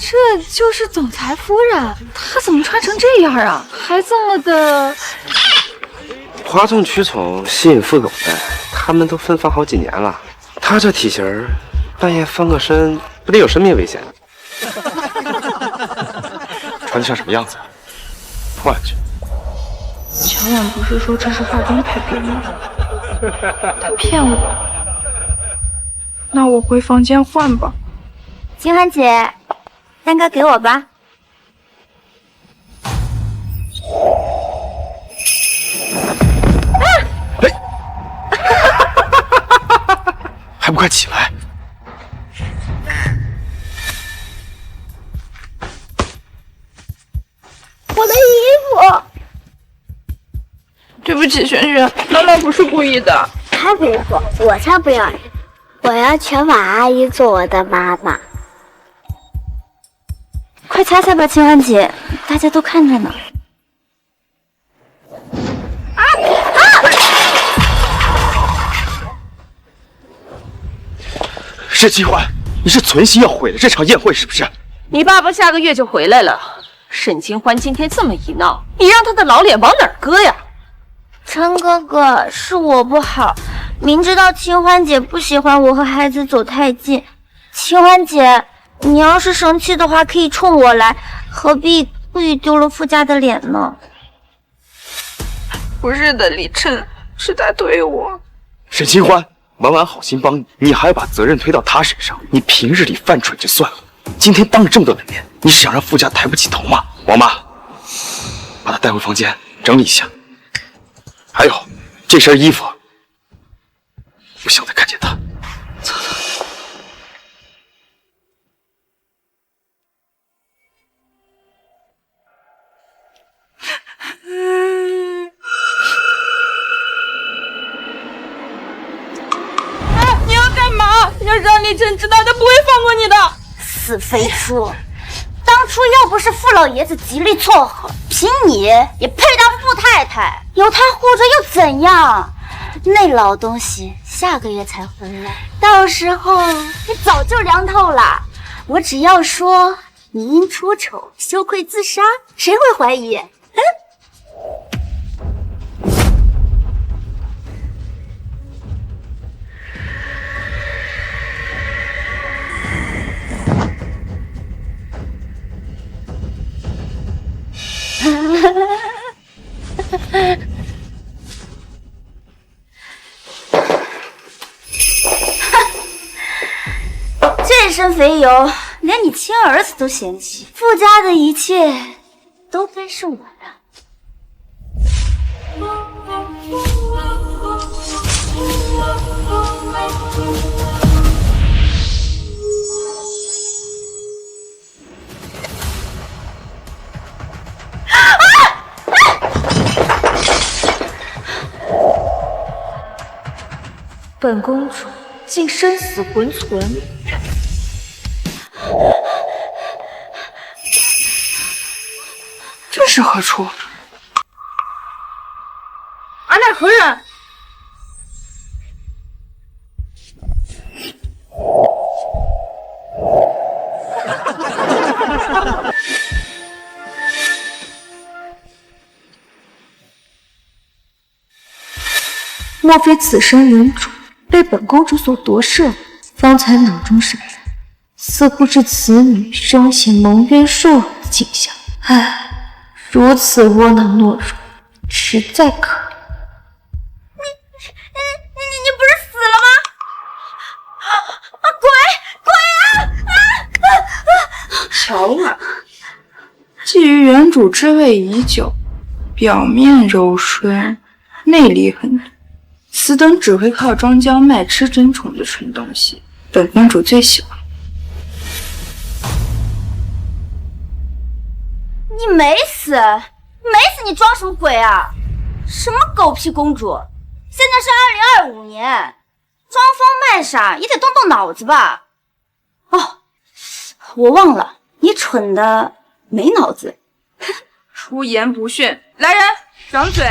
这就是总裁夫人，她怎么穿成这样啊？还这么的哗众取宠，吸引富狗的，他们都分房好几年了。她这体型儿，半夜翻个身，不得有生命危险？穿得像什么样子？换去。乔婉不是说这是化妆配给我的，她骗我。那我回房间换吧。清欢姐，蛋糕给我吧。还不快起来！我的衣服。对不起，璇璇，妈妈不是故意的。她不是说，我才不要！我要全婉阿姨做我的妈妈。快擦擦吧，清欢姐，大家都看着呢。沈清欢，你是存心要毁了这场宴会是不是？你爸爸下个月就回来了，沈清欢今天这么一闹，你让他的老脸往哪儿搁呀？陈哥哥，是我不好，明知道清欢姐不喜欢我和孩子走太近。清欢姐，你要是生气的话，可以冲我来，何必故意丢了傅家的脸呢？不是的，李琛，是他对我。沈清欢，婉婉好心帮你，你还要把责任推到他身上。你平日里犯蠢就算了，今天当着这么多人面，你是想让傅家抬不起头吗？王妈，把他带回房间整理一下。还有这身衣服，不想再看见他。你要干嘛？要让李琛知道，他不会放过你的。死肥猪！当初要不是傅老爷子极力撮合，凭你也配当傅太太。有他护着又怎样？那老东西下个月才回来，到时候你早就凉透了。我只要说你因出丑羞愧自杀，谁会怀疑？这身肥油，连你亲儿子都嫌弃。傅家的一切都该是我的。本公主竟生死浑存，这是何处？尔乃何人？莫非此生原主被本公主所夺舍？方才脑中闪然，似乎是此女生前蒙冤受辱的景象。唉，如此窝囊懦弱，实在可怜。你不是死了吗？鬼啊！乔婉，觊觎原主之位已久，表面柔顺，内里狠毒。此等只会靠庄姜麦吃争宠的蠢东西，本公主最喜欢。你没死，没死，你装什么鬼啊？什么狗屁公主！现在是2025年，装疯卖傻也得动动脑子吧？哦，我忘了，你蠢的没脑子。出言不逊，来人，掌嘴！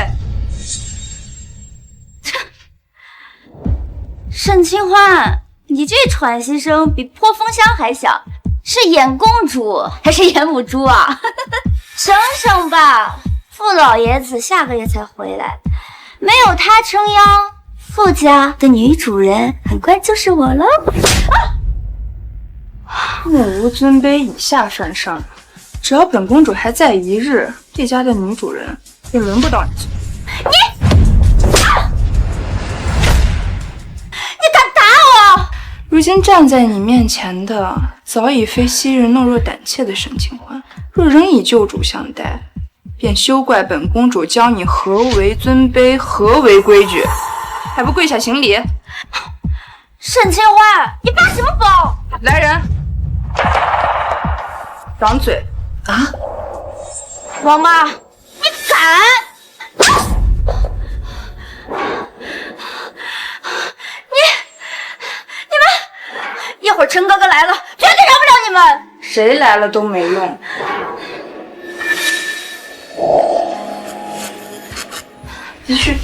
沈清欢，你这喘息声比泼风箱还响，是演公主还是演母猪啊？省省吧，傅老爷子下个月才回来，没有他撑腰，傅家的女主人很快就是我了。目无尊卑，以下犯上。只要本公主还在一日，这家的女主人也轮不到你。你敢打我？如今站在你面前的，早已非昔日懦弱胆怯的沈清欢。若仍以旧主相待，便休怪本公主教你何为尊卑，何为规矩，还不跪下行礼？沈清欢，你发什么疯？来人，掌嘴！啊！王妈，你敢？你们，一会儿陈哥哥来了，绝对饶不了你们！谁来了都没用。继续。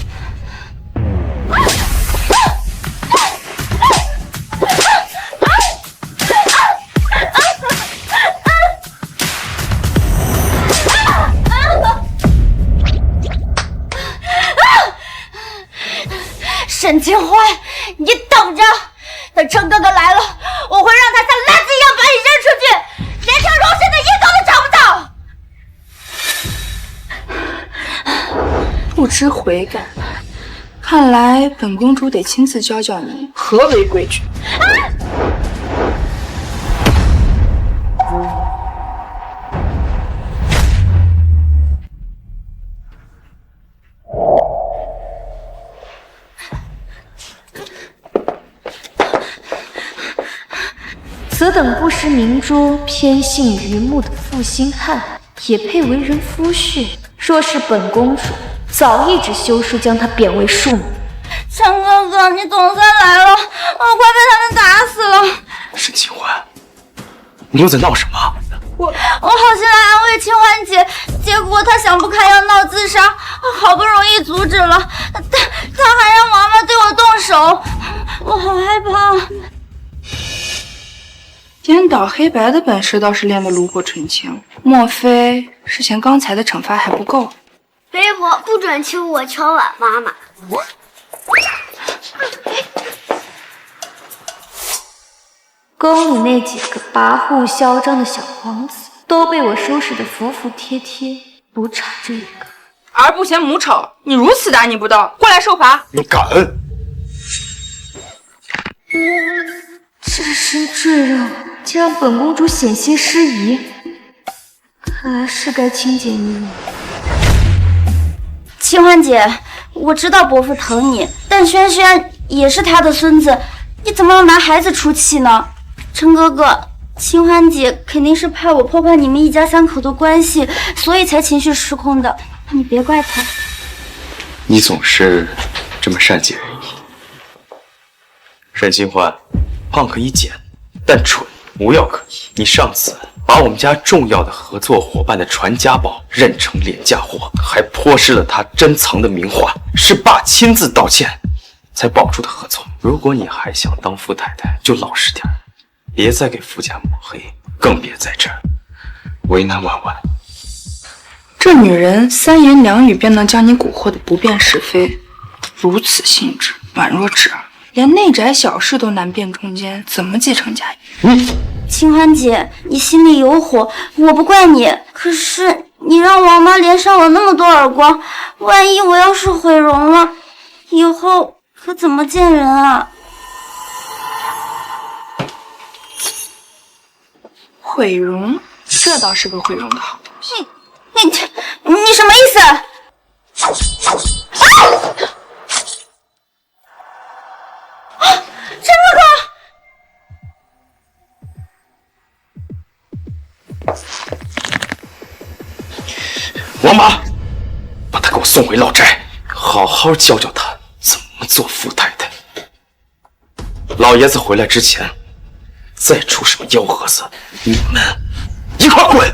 沈清欢，你等着，等陈哥哥来了，我会让他像垃圾一样把你扔出去，连条容身的阴都找不到。不知悔改，看来本公主得亲自教教你何为规矩。此等不识明珠、偏信榆木的负心汉，也配为人夫婿？若是本公主，早一纸休书将他贬为庶女。陈哥哥，你总算来了，我快被他们打死了！沈清欢，你又在闹什么？我好心来安慰清欢姐，结果她想不开要闹自杀，好不容易阻止了，她还让王妈对我动手，我好害怕。颠倒黑白的本事倒是练得炉火纯青，莫非是嫌刚才的惩罚还不够？媒婆不准亲我敲碗，妈妈。宫里那几个跋扈嚣张的小皇子都被我收拾得服服帖帖，不差这一个。儿不嫌母丑，你如此大逆不道，过来受罚！你敢！至深赘肉，竟让本公主险些失仪，看来是该清洁你。清欢姐，我知道伯父疼你，但轩轩也是他的孙子，你怎么能拿孩子出气呢？陈哥哥，清欢姐肯定是怕我破坏你们一家三口的关系，所以才情绪失控的，你别怪她。你总是这么善解人意。沈清欢，胖可以减，但蠢无药可医。你上次把我们家重要的合作伙伴的传家宝认成廉价货，还泼湿了他珍藏的名画，是爸亲自道歉才保住的合作。如果你还想当富太太，就老实点，别再给傅家抹黑，更别在这儿为难婉婉。这女人三言两语便能将你蛊惑的不辨是非，如此性质软弱之儿，连内宅小事都难辨中间，怎么继承家业？清欢姐，你心里有火，我不怪你。可是你让王妈连上我那么多耳光，万一我要是毁容了，以后可怎么见人啊？毁容，这倒是个毁容的好东西。你什么意思？陈哥哥！王妈，把她给我送回老宅，好好教教她怎么做富太太。老爷子回来之前，再出什么幺蛾子，你们一块滚！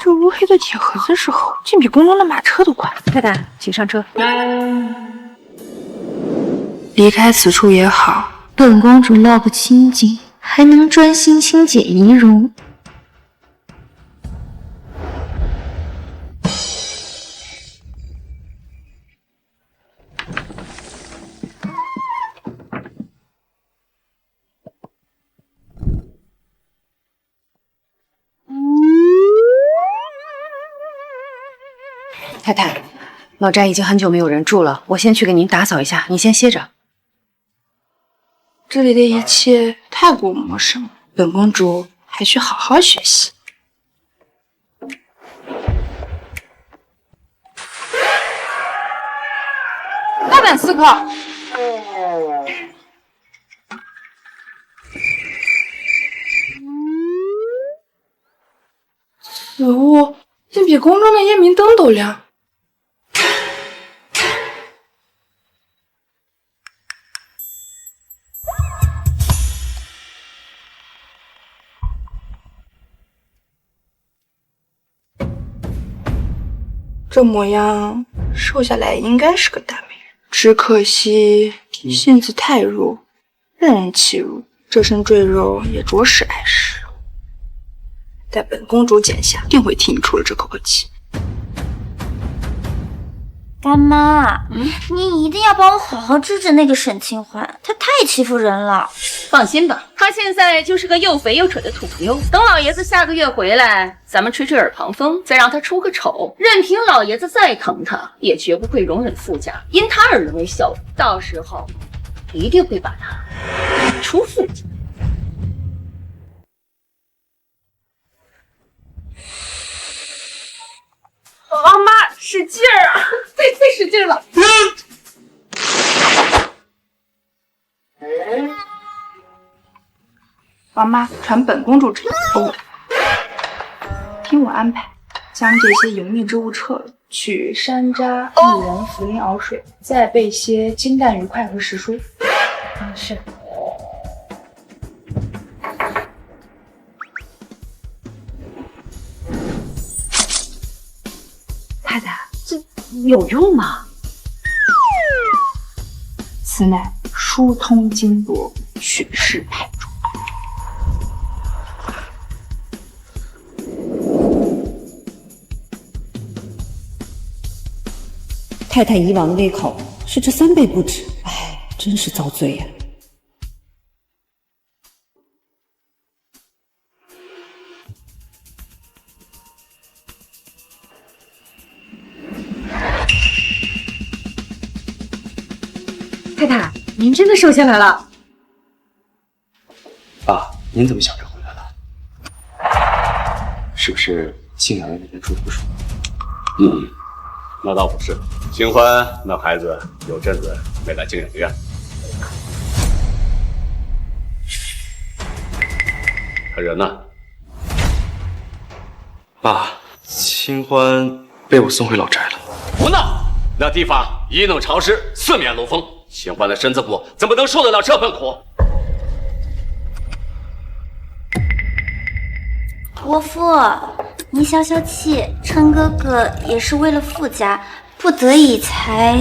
这乌黑的铁盒子时候，竟比宫中的马车都快。太太，请上车。离开此处也好，本公主落个清净，还能专心清洁仪容。太太，老宅已经很久没有人住了，我先去给您打扫一下，你先歇着。这里的一切太过陌生，本公主还需好好学习。大胆思考。此物竟比宫中的夜明灯都亮。这模样，瘦下来应该是个大美人，只可惜性子太弱，任人欺辱，这身赘肉也着实碍事。待本公主减下，定会替你出了这口恶气。干妈，你一定要帮我好好治治那个沈清欢，他太欺负人了。放心吧，他现在就是个又肥又蠢的土妞。等老爷子下个月回来，咱们吹吹耳旁风，再让他出个丑，任凭老爷子再疼他，也绝不会容忍傅家因他而沦为笑柄。到时候一定会把他赶出傅家。啊妈，使劲儿啊！再使劲了！王妈传本公主旨意，听我安排，将这些油腻之物撤了，取山楂、薏仁、茯苓熬水，再备些金蛋、鱼块和时蔬。是。太太，这有用吗？此乃疏通经络、祛湿排浊。太太以往的胃口是这3倍不止，哎，真是遭罪呀！太太，您真的瘦下来了。爸，您怎么想着回来了？是不是静养院那边住的不舒服？那倒不是，清欢那孩子有阵子没来静养院。他人呢？爸，清欢被我送回老宅了。胡闹！那地方一弄潮湿，四面漏风，清欢的身子骨怎么能受得了这份苦？伯父，您消消气，琛哥哥也是为了傅家，不得已才……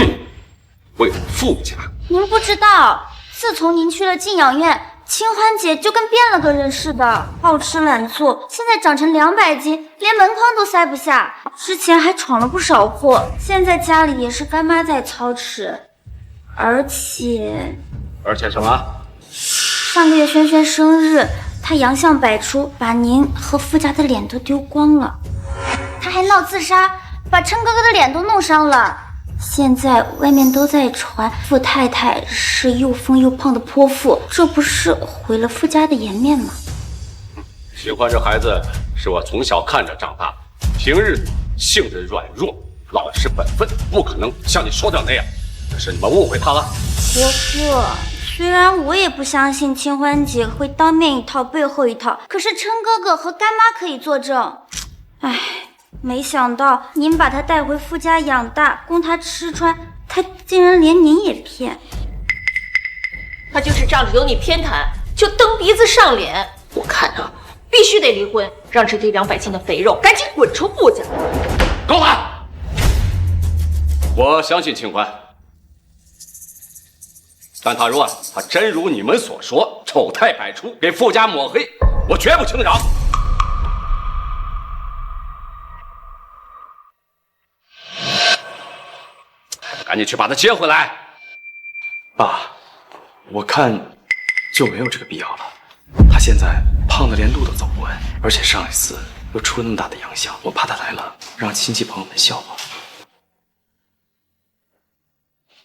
为了傅家？您不知道，自从您去了静养院，清欢姐就跟变了个人似的，好吃懒做，现在长成200斤，连门框都塞不下。之前还闯了不少祸，现在家里也是干妈在操持，而且什么？上个月轩轩生日，他洋相百出，把您和傅家的脸都丢光了。他还闹自杀，把琛哥哥的脸都弄伤了。现在外面都在传傅太太是又疯又胖的泼妇，这不是毁了傅家的颜面吗？清欢这孩子是我从小看着长大，平日里性子软弱，老实本分，不可能像你说的那样。这是你们误会他了。伯父，虽然我也不相信清欢姐会当面一套背后一套，可是琛哥哥和干妈可以作证。唉，没想到您把他带回傅家养大，供他吃穿，他竟然连您也骗。他就是仗着有你偏袒，就蹬鼻子上脸。我看啊，必须得离婚，让这堆200斤的肥肉赶紧滚出傅家。够了！我相信清欢，但他若他真如你们所说，丑态百出，给傅家抹黑，我绝不轻饶。赶紧去把他接回来。爸，我看就没有这个必要了。他现在胖的连路都走不稳，而且上一次又出了那么大的洋相，我怕他来了让亲戚朋友们笑话。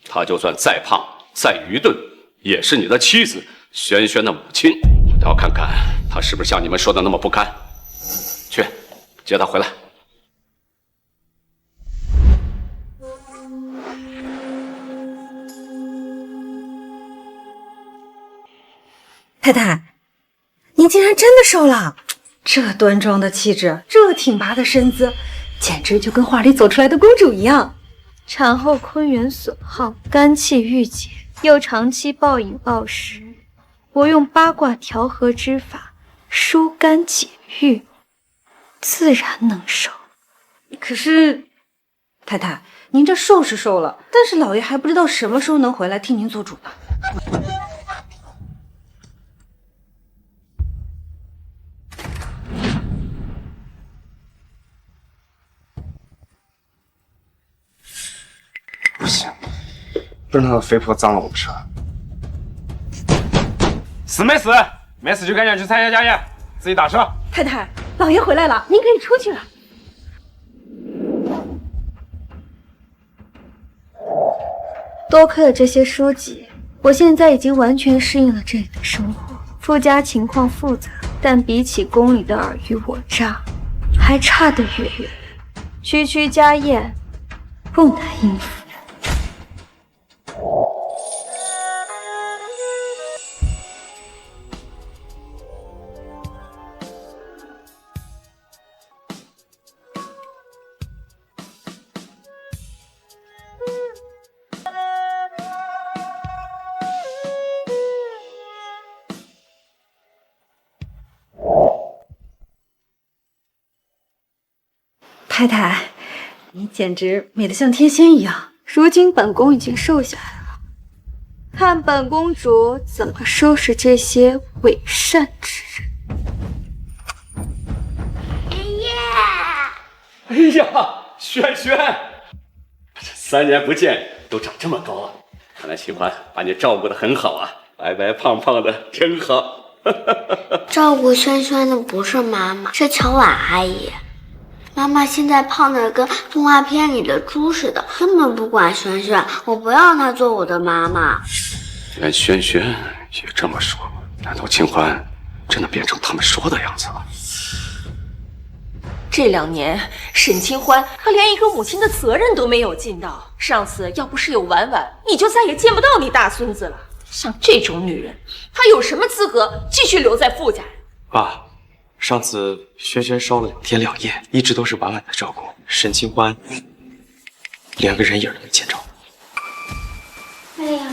他就算再胖再愚钝，也是你的妻子，轩轩的母亲。我要看看他是不是像你们说的那么不堪。去，接他回来。太太，您竟然真的瘦了！这端庄的气质，这挺拔的身姿，简直就跟画里走出来的公主一样。产后坤元损耗，肝气郁结，又长期暴饮暴食，我用八卦调和之法疏肝解郁，自然能瘦。可是，太太，您这瘦是瘦了，但是老爷还不知道什么时候能回来替您做主呢。不行，不是那个肥婆脏了我的车。死没死？没死就赶紧去参加家宴，自己打车。太太，老爷回来了，您可以出去了。多亏了这些书籍，我现在已经完全适应了这里的生活。傅家情况复杂，但比起宫里的尔虞我诈，还差得远远。区区家宴，不难应付。太太，你简直美得像天仙一样。如今本宫已经瘦下来了，看本公主怎么收拾这些伪善之人。哎呀，轩轩，这3年不见都长这么高了，看来清欢把你照顾得很好啊，白白胖胖的真好。照顾轩轩的不是妈妈，是乔婉阿姨。妈妈现在胖的跟动画片里的猪似的，根本不管轩轩。我不要她做我的妈妈。连轩轩也这么说，难道清欢真的变成他们说的样子了？这2年，沈清欢她连一个母亲的责任都没有尽到。上次要不是有婉婉，你就再也见不到你大孙子了。像这种女人，她有什么资格继续留在傅家？爸，上次轩轩烧了2天2夜，一直都是婉婉的照顾，沈清欢连个人影都没见着。哎呀，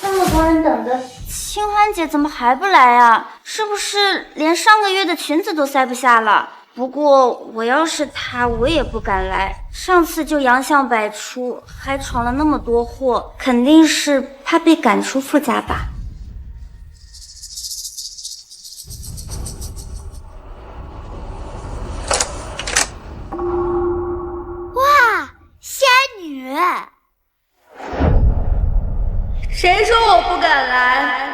这么多人等着，清欢姐怎么还不来啊？是不是连上个月的裙子都塞不下了？不过我要是她，我也不敢来。上次就洋相百出，还闯了那么多祸，肯定是怕被赶出傅家吧。哇，仙女！谁说我不敢来？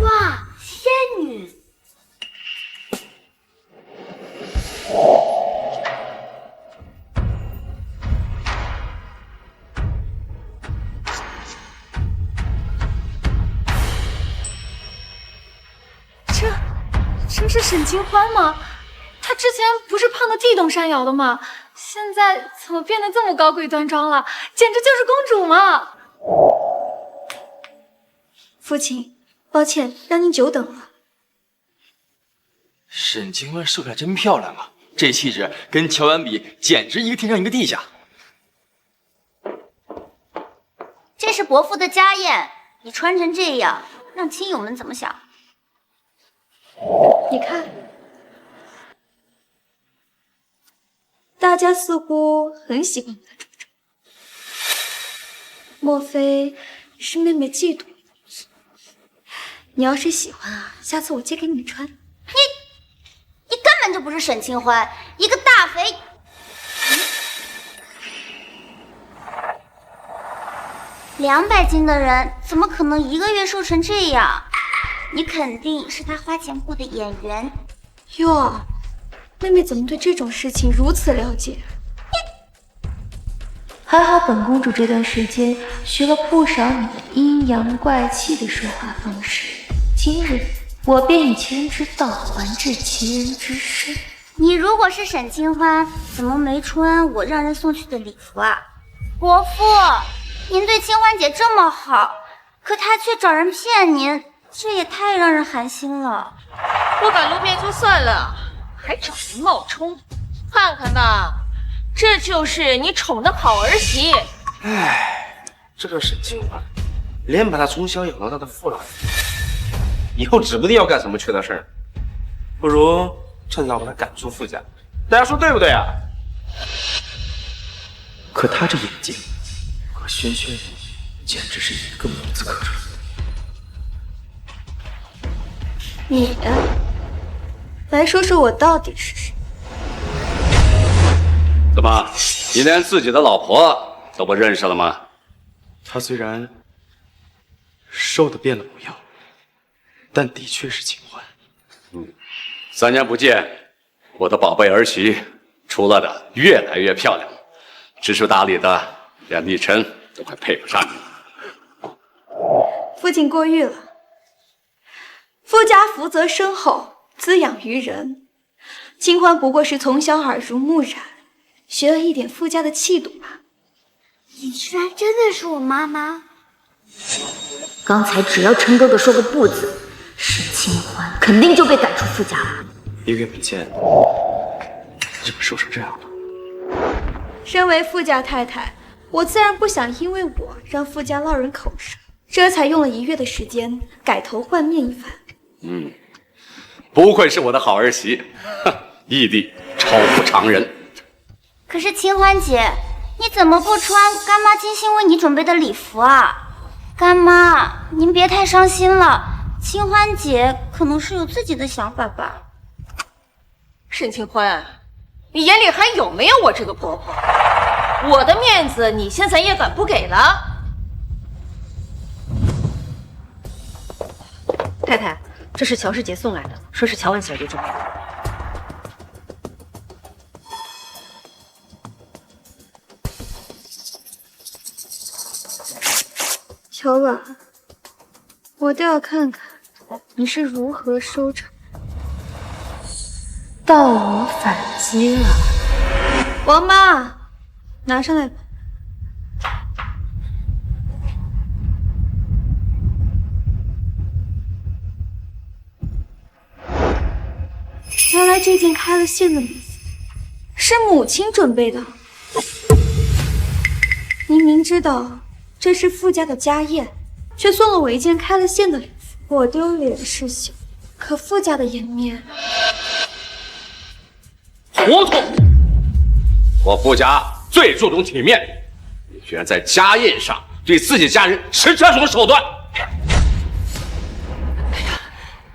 哇，仙女！这是沈清欢吗？她之前不是胖得地动山摇的吗？现在怎么变得这么高贵端庄了？简直就是公主嘛！父亲，抱歉让您久等了。沈清欢瘦下来真漂亮啊，这气质跟乔安比，简直一个天上一个地下。这是伯父的家宴，你穿成这样，让亲友们怎么想？你看，大家似乎很喜欢我的褶皱，莫非是妹妹嫉妒？你要是喜欢啊，下次我借给你穿。你根本就不是沈清欢，一个大肥。200斤的人怎么可能一个月瘦成这样？你肯定是他花钱雇的演员。哟，妹妹怎么对这种事情如此了解？还好本公主这段时间学了不少你的阴阳怪气的说话方式，今日我便以其人之道还治其人之身。你如果是沈清欢，怎么没穿我让人送去的礼服啊？伯父，您对清欢姐这么好，可她却找人骗您，这也太让人寒心了。不敢露面就算了，还找人冒充，看看吧，这就是你宠的好儿媳。唉，这个沈清欢，连把他从小养到大的父老，以后指不定要干什么缺德事儿，不如趁早把他赶出傅家。大家说对不对啊？可他这眼睛和轩轩简直是一个模子刻出来的。你来说说我到底是谁？怎么，你连自己的老婆都不认识了吗？她虽然瘦的变了模样，但的确是清欢。3年不见，我的宝贝儿媳出落的越来越漂亮，知书达理的，连立琛都快配不上你了。父亲过誉了。傅家福泽深厚，滋养于人。清欢不过是从小耳濡目染，学了一点傅家的气度吧。你居然真的是我妈妈？刚才只要陈哥哥说个不字，沈清欢肯定就被赶出傅家了。1个月没见，你怎么瘦成这样了？身为傅家太太，我自然不想因为我让傅家落人口舌，这才用了1月的时间改头换面一番。不愧是我的好儿媳，毅力超乎常人。可是清欢姐，你怎么不穿干妈精心为你准备的礼服啊？干妈，您别太伤心了，清欢姐可能是有自己的想法吧。沈清欢，你眼里还有没有我这个婆婆？我的面子你现在也敢不给了？太太，这是乔世杰送来的，说是乔文小姐准备的。乔婉，我倒要看看你是如何收场。到我反击了，王妈，拿上来吧。原来这件开了线的礼服是母亲准备的。您明知道这是傅家的家宴，却送了我一件开了线的礼服，我丢脸是小，可傅家的颜面……糊涂！我傅家最注重体面，你居然在家宴上对自己家人使这种手段！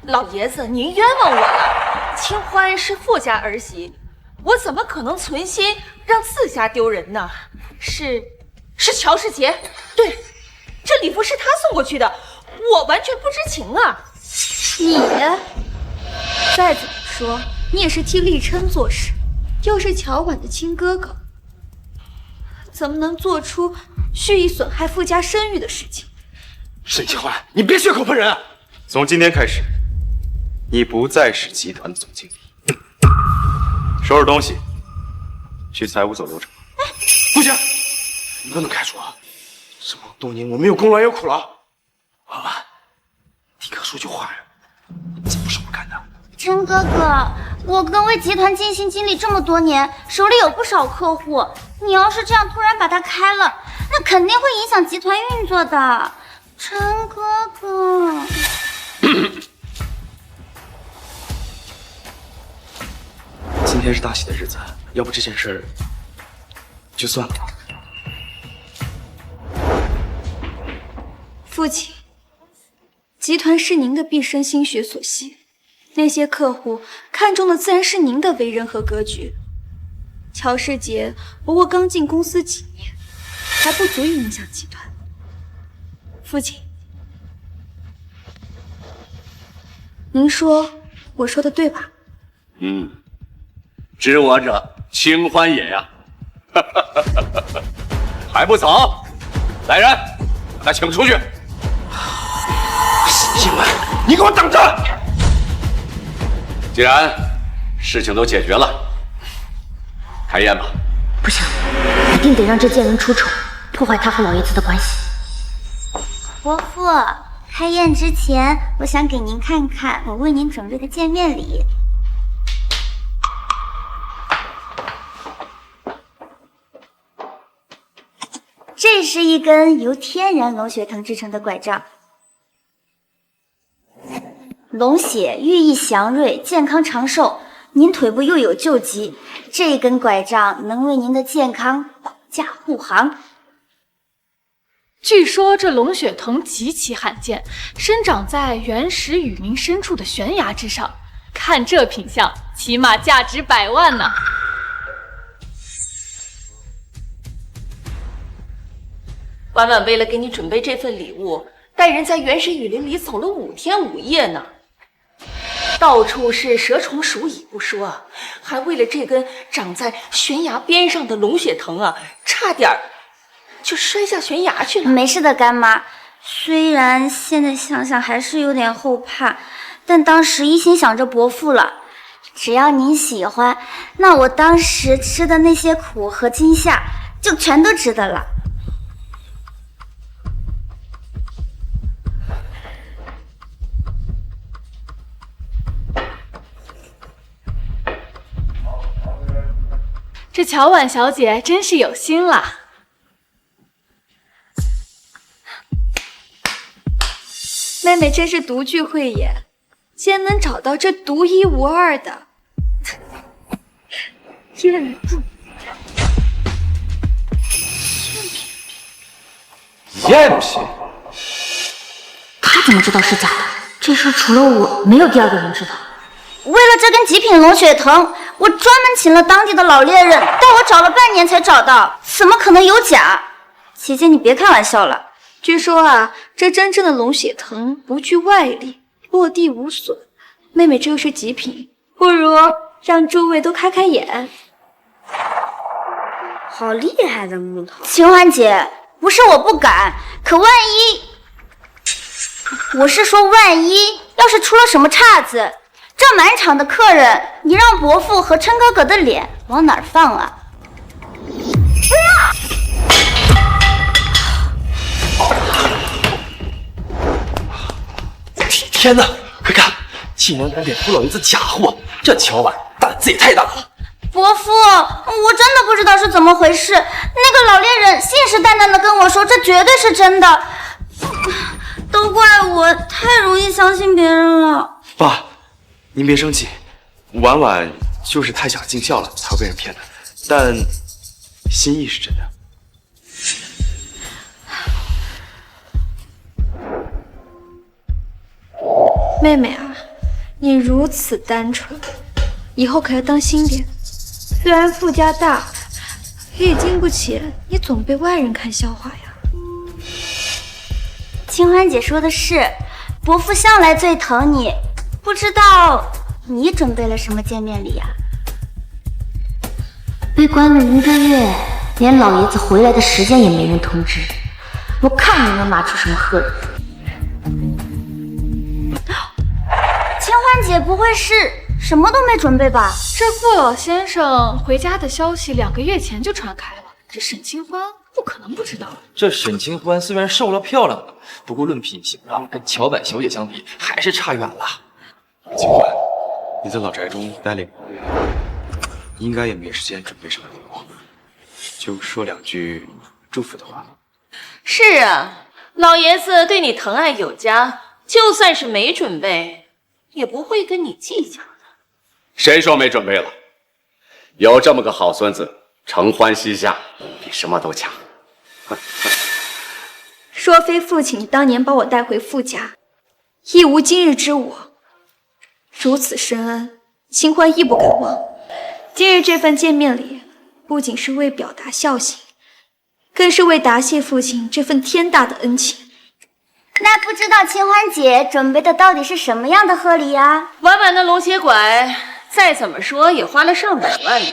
老爷子，您冤枉我了。清欢是傅家儿媳，我怎么可能存心让自家丢人呢？是乔世杰，对，这礼服是他送过去的，我完全不知情啊。你再怎么说，你也是替立琛做事，又是乔婉的亲哥哥，怎么能做出蓄意损害傅家声誉的事情？沈清欢，你别血口喷人！从今天开始，你不再是集团的总经理，收拾东西，去财务走流程。不行，你不能开除我！这么多年我没有功劳也有苦劳。婉婉，说句话呀，这不是我干的。陈哥哥，我跟魏集团尽心尽力这么多年，手里有不少客户，你要是这样突然把它开了，那肯定会影响集团运作的。陈哥哥。今天是大喜的日子，要不这件事就算了吧。父亲，集团是您的毕生心血所系，那些客户看中的自然是您的为人和格局。乔世杰不过刚进公司几年，还不足以影响集团。父亲，您说我说的对吧？知我者清欢也呀！还不走？来人，把他请出去！新闻，你给我等着！既然事情都解决了，开宴吧。不行，一定得让这贱人出丑，破坏他和老爷子的关系。伯父，开宴之前，我想给您看看我为您准备的见面礼。这是一根由天然龙血藤制成的拐杖，龙血寓意祥瑞、健康长寿。您腿部又有旧疾，这根拐杖能为您的健康保驾护航。据说这龙血藤极其罕见，生长在原始雨林深处的悬崖之上。看这品相，起码价值100万呢。婉婉为了给你准备这份礼物，带人在原始雨林里走了5天5夜呢。到处是蛇虫鼠蚁不说，还为了这根长在悬崖边上的龙血藤啊，差点就摔下悬崖去了。没事的，干妈。虽然现在想想还是有点后怕，但当时一心想着伯父了。只要您喜欢，那我当时吃的那些苦和惊吓，就全都值得了。这乔婉小姐真是有心啦。妹妹真是独具慧眼，竟然能找到这独一无二的艳品。赝品？他怎么知道是假的？这事除了我，没有第二个人知道。为了这根极品龙血藤，我专门请了当地的老猎人，带我找了半年才找到，怎么可能有假？姐姐，你别开玩笑了。据说啊，这真正的龙血藤不惧外力，落地无损。妹妹这又是极品，不如让诸位都开开眼。好厉害的木头！清欢姐，不是我不敢，可万一……我是说万一要是出了什么岔子，这满场的客人，你让伯父和琛哥哥的脸往哪儿放啊？天哪！快看，竟然敢给傅老爷子假货，这乔婉胆子也太大了。伯父，我真的不知道是怎么回事。那个老猎人信誓旦旦的跟我说，这绝对是真的。都怪我太容易相信别人了。爸，您别生气，婉婉就是太想尽孝了，才会被人骗的。但心意是真的。妹妹啊，你如此单纯，以后可要当心点。虽然傅家大，可也经不起你总被外人看笑话呀。清欢姐说的是，伯父向来最疼你，不知道你准备了什么见面礼呀？被关了1个月，连老爷子回来的时间也没人通知，我看你能拿出什么贺礼。清欢姐不会是什么都没准备吧？这傅老先生回家的消息2个月前就传开了，这沈清欢不可能不知道。这沈清欢虽然瘦了漂亮了，不过论品行啊，跟乔婉小姐相比还是差远了。清欢，你在老宅中待了1个多月，应该也没时间准备什么礼物，就说2句祝福的话。是啊，老爷子对你疼爱有加，就算是没准备，也不会跟你计较的。谁说没准备了？有这么个好孙子，承欢膝下，比什么都强。若非父亲当年把我带回傅家，亦无今日之我。如此深恩，清欢亦不敢忘。今日这份见面礼，不仅是为表达孝心，更是为答谢父亲这份天大的恩情。那不知道清欢姐准备的到底是什么样的贺礼呀？婉婉的龙血拐，再怎么说也花了上百万呢。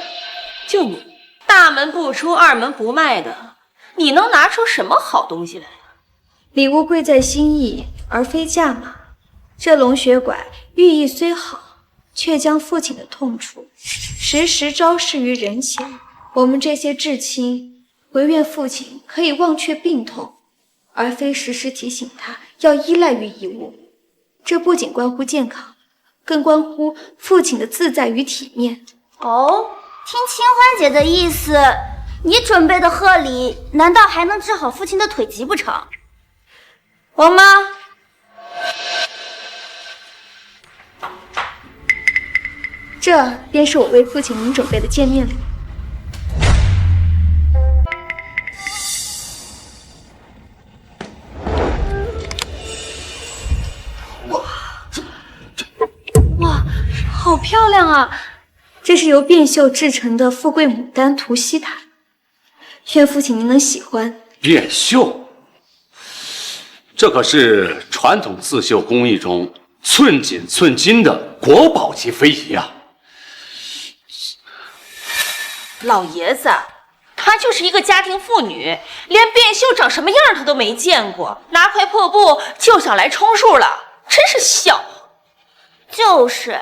就你大门不出二门不迈的，你能拿出什么好东西来啊？礼物贵在心意，而非价码。这龙血拐寓意虽好，却将父亲的痛处时时昭示于人前。我们这些至亲，唯愿父亲可以忘却病痛，而非时时提醒他要依赖于一物。这不仅关乎健康，更关乎父亲的自在与体面。哦，听清欢姐的意思，你准备的贺礼难道还能治好父亲的腿疾不成？王妈，这便是我为父亲您准备的见面礼。哇，好漂亮啊！这是由变绣制成的富贵牡丹图西毯，愿父亲您能喜欢。变绣，这可是传统刺绣工艺中寸金寸金的国宝级非遗啊！老爷子，她就是一个家庭妇女，连变绣长什么样她都没见过，拿块破布就想来充数了，真是笑话。就是，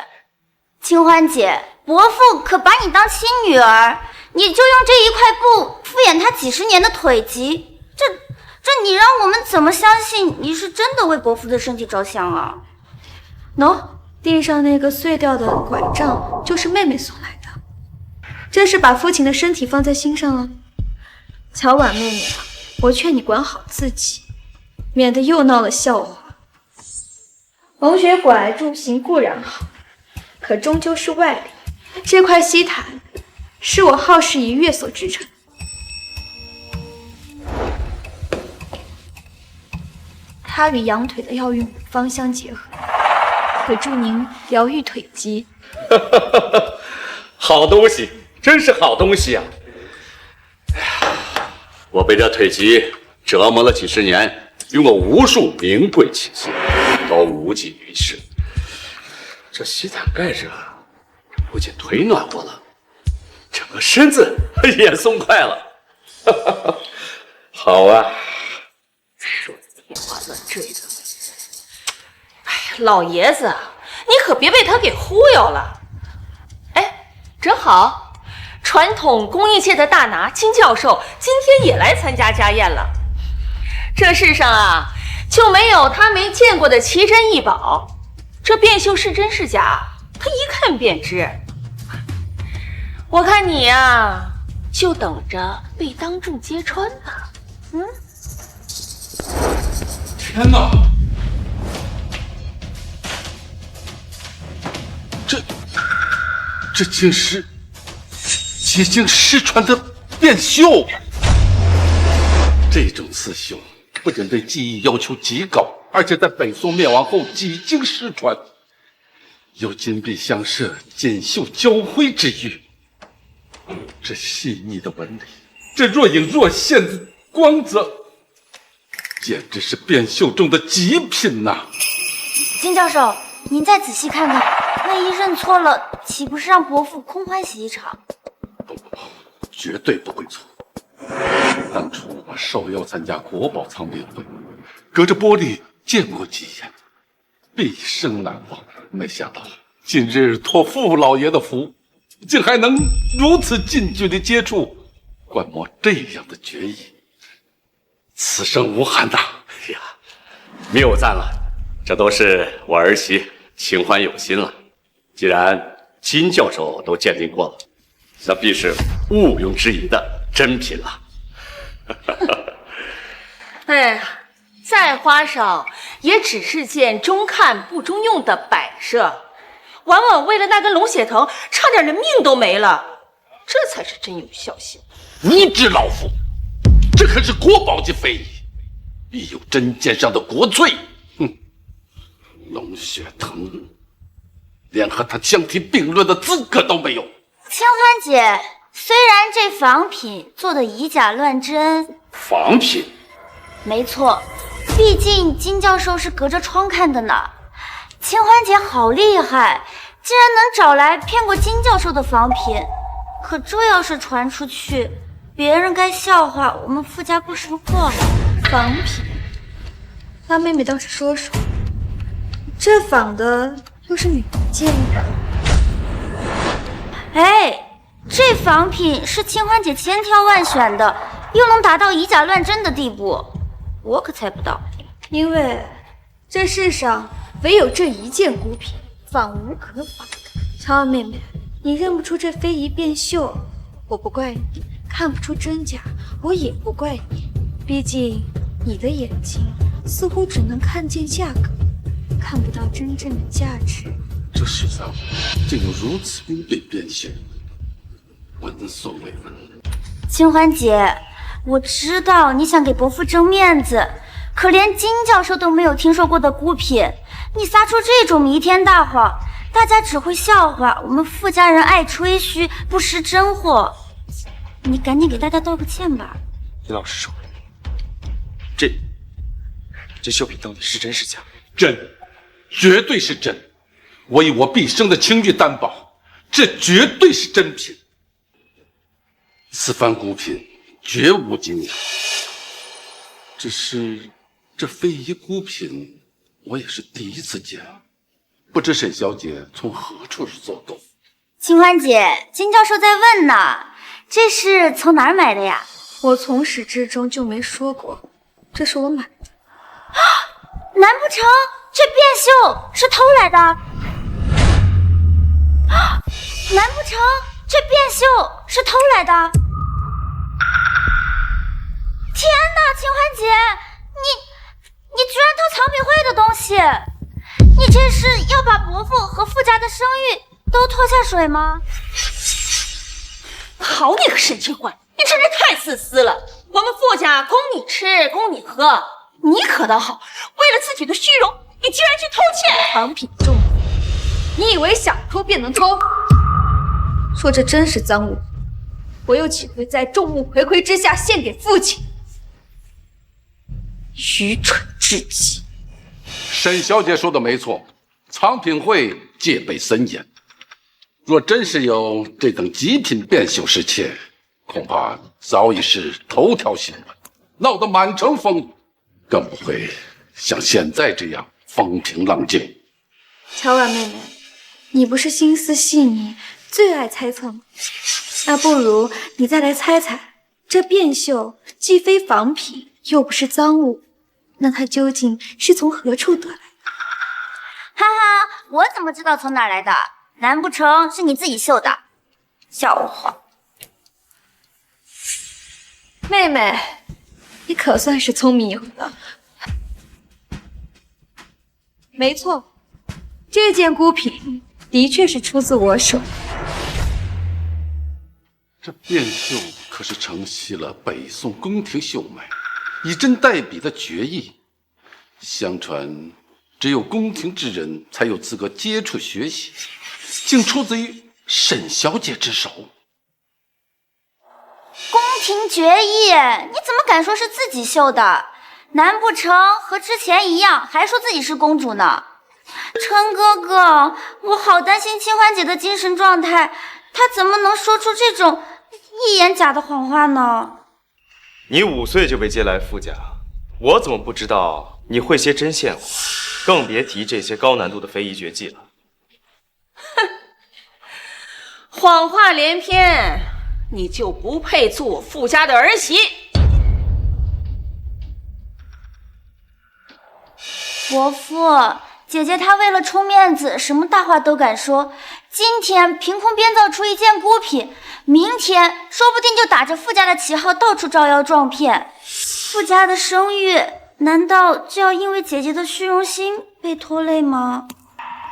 清欢姐，伯父可把你当亲女儿，你就用这一块布敷衍他几十年的腿疾，这你让我们怎么相信你是真的为伯父的身体着想啊？喏，地上那个碎掉的拐杖就是妹妹送来的，真是把父亲的身体放在心上了。乔婉妹妹啊，我劝你管好自己，免得又闹了笑话。龙血拐助行固然好，可终究是外力。这块西毯是我耗时1月所制成，它与羊腿的药浴母方相结合，可助您疗愈腿疾。好东西，真是好东西啊！哎呀，我被这腿疾折磨了几十年，用过无数名贵器械，都无济于事。这西毯盖着，不仅腿暖和了，整个身子也松快了。好啊！说的天花乱坠的。哎呀，老爷子，你可别被他给忽悠了。哎，正好，传统工艺界的大拿金教授今天也来参加家宴了。这世上啊，就没有他没见过的奇珍异宝。这变绣是真是假，他一看便知。我看你呀，就等着被当众揭穿吧。天哪！这竟是几经失传的变绣。这种刺绣不仅对技艺要求极高，而且在北宋灭亡后几经失传，有金碧相射、锦绣交辉之誉。这细腻的纹理，这若隐若现的光泽，简直是变绣中的极品呐！金教授，您再仔细看看，万一认错了，岂不是让伯父空欢喜一场？不，绝对不会错。当初我受邀参加国宝藏品会，隔着玻璃见过几眼，毕生难忘。没想到今日托傅老爷的福，竟还能如此近距离接触，观摩这样的绝艺，此生无憾呐！哎呀，谬赞了，这都是我儿媳清欢有心了。既然金教授都鉴定过了，那必是毋庸置疑的真品了。哎呀，再花哨也只是件中看不中用的摆设，婉婉为了那根龙血藤，差点连命都没了，这才是真有孝心。无知老妇，这可是国宝级非遗，必有真剑上的国粹。哼，龙血藤连和他相提并论的资格都没有。清欢姐，虽然这仿品做的以假乱真，仿品？没错，毕竟金教授是隔着窗看的呢。清欢姐好厉害，竟然能找来骗过金教授的仿品。可这要是传出去，别人该笑话我们傅家不识货了。仿品，那妹妹倒是说说，这仿的又是哪一件呀？哎，这仿品是清欢姐千挑万选的，又能达到以假乱真的地步，我可猜不到。因为这世上唯有这一件孤品，仿无可仿。乔婉妹妹，你认不出这非遗变绣，我不怪你；看不出真假，我也不怪你。毕竟你的眼睛似乎只能看见价格，看不到真正的价值。这世上竟有如此愚笨变绣，闻所未闻。清欢姐，我知道你想给伯父争面子，可连金教授都没有听说过的孤品，你撒出这种弥天大谎，大家只会笑话我们傅家人爱吹嘘，不识真货。你赶紧给大家道个歉吧。李老师说，这绣品到底是真是假？真，绝对是真。我以我毕生的清誉担保，这绝对是真品。此番古品绝无仅有。只是这非遗孤品，我也是第一次见，不知沈小姐从何处所购？清欢姐，金教授在问呢，这是从哪儿买的呀？我从始至终就没说过，这是我买的。难不成这变绣是偷来的？难不成这变绣是偷来的？天哪，清欢姐，你居然偷藏品会的东西，你这是要把伯父和傅家的声誉都拖下水吗？好你个沈清欢，你真是太自私了！我们傅家供你吃，供你喝，你可倒好，为了自己的虚荣，你竟然去偷窃藏品重物，你以为想偷便能偷？说这真是赃物，我又岂会在众目睽睽之下献给父亲？愚蠢至极！沈小姐说的没错，藏品会戒备森严，若真是有这等极品变绣失窃，恐怕早已是头条新闻，闹得满城风雨，更不会像现在这样风平浪静。乔婉妹妹，你不是心思细腻，最爱猜测吗？那不如你再来猜猜，这变绣既非仿品，又不是赃物，那它究竟是从何处得来的？哈哈，我怎么知道从哪来的？难不成是你自己绣的？笑话！妹妹，你可算是聪明有的。没错，这件孤品的确是出自我手。这变绣可是承袭了北宋宫廷绣脉，以真代笔的绝艺，相传只有宫廷之人才有资格接触学习，竟出自于沈小姐之手。宫廷绝艺，你怎么敢说是自己绣的？难不成和之前一样，还说自己是公主呢？陈哥哥，我好担心清欢姐的精神状态，她怎么能说出这种一言假的谎话呢？你5岁就被接来傅家，我怎么不知道你会些针线活？更别提这些高难度的非遗绝技了。哼，谎话连篇，你就不配做我傅家的儿媳。伯父，姐姐她为了充面子，什么大话都敢说。今天凭空编造出一件孤品，明天说不定就打着傅家的旗号到处招摇撞骗。傅家的声誉难道就要因为姐姐的虚荣心被拖累吗？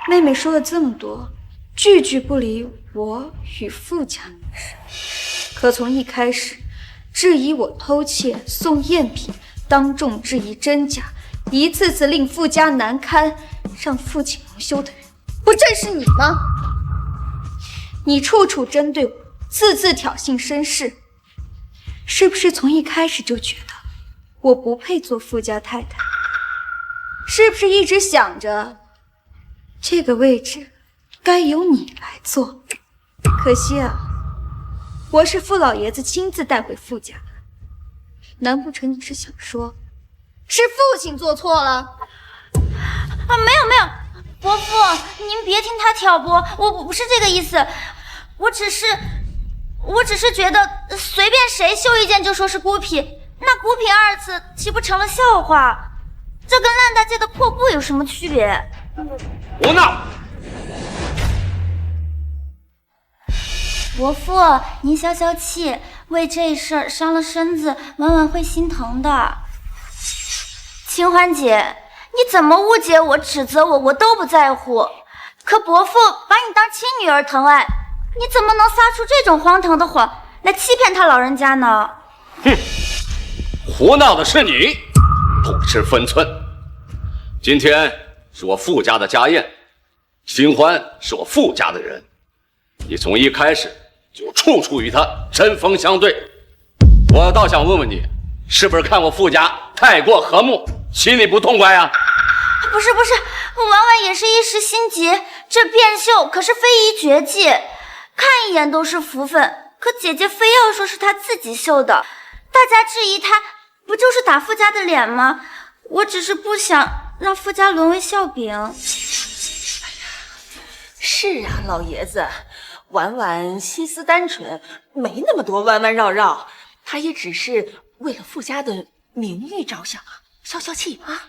妹妹说了这么多，句句不离我与傅家的事，可从一开始质疑我偷窃送赝品，当众质疑真假，一次次令傅家难堪，让父亲蒙羞的人，不正是你吗？你处处针对我，次次挑衅身世，是不是从一开始就觉得我不配做傅家太太？是不是一直想着这个位置该由你来做？可惜啊，我是傅老爷子亲自带回傅家的，难不成你是想说是父亲做错了？没有，伯父，您别听他挑拨，我不是这个意思，我只是觉得随便谁绣一件就说是孤品，那孤品二字岂不成了笑话？这跟烂大街的破布有什么区别？胡闹！伯父，您消消气，为这事儿伤了身子，婉婉会心疼的。清欢姐，你怎么误解我、指责我，我都不在乎。可伯父把你当亲女儿疼爱，你怎么能撒出这种荒唐的谎来欺骗他老人家呢？哼，胡闹的是你，不知分寸。今天是我傅家的家宴，清欢是我傅家的人，你从一开始就处处与他针锋相对。我倒想问问你，是不是看我傅家太过和睦，心里不痛快呀？不是，婉婉也是一时心急，这变绣可是非遗绝技，看一眼都是福分。可姐姐非要说是她自己绣的，大家质疑她，不就是打傅家的脸吗？我只是不想让傅家沦为笑柄。是啊，老爷子，婉婉心思单纯，没那么多弯弯绕绕，她也只是为了傅家的名誉着想啊，消消气啊。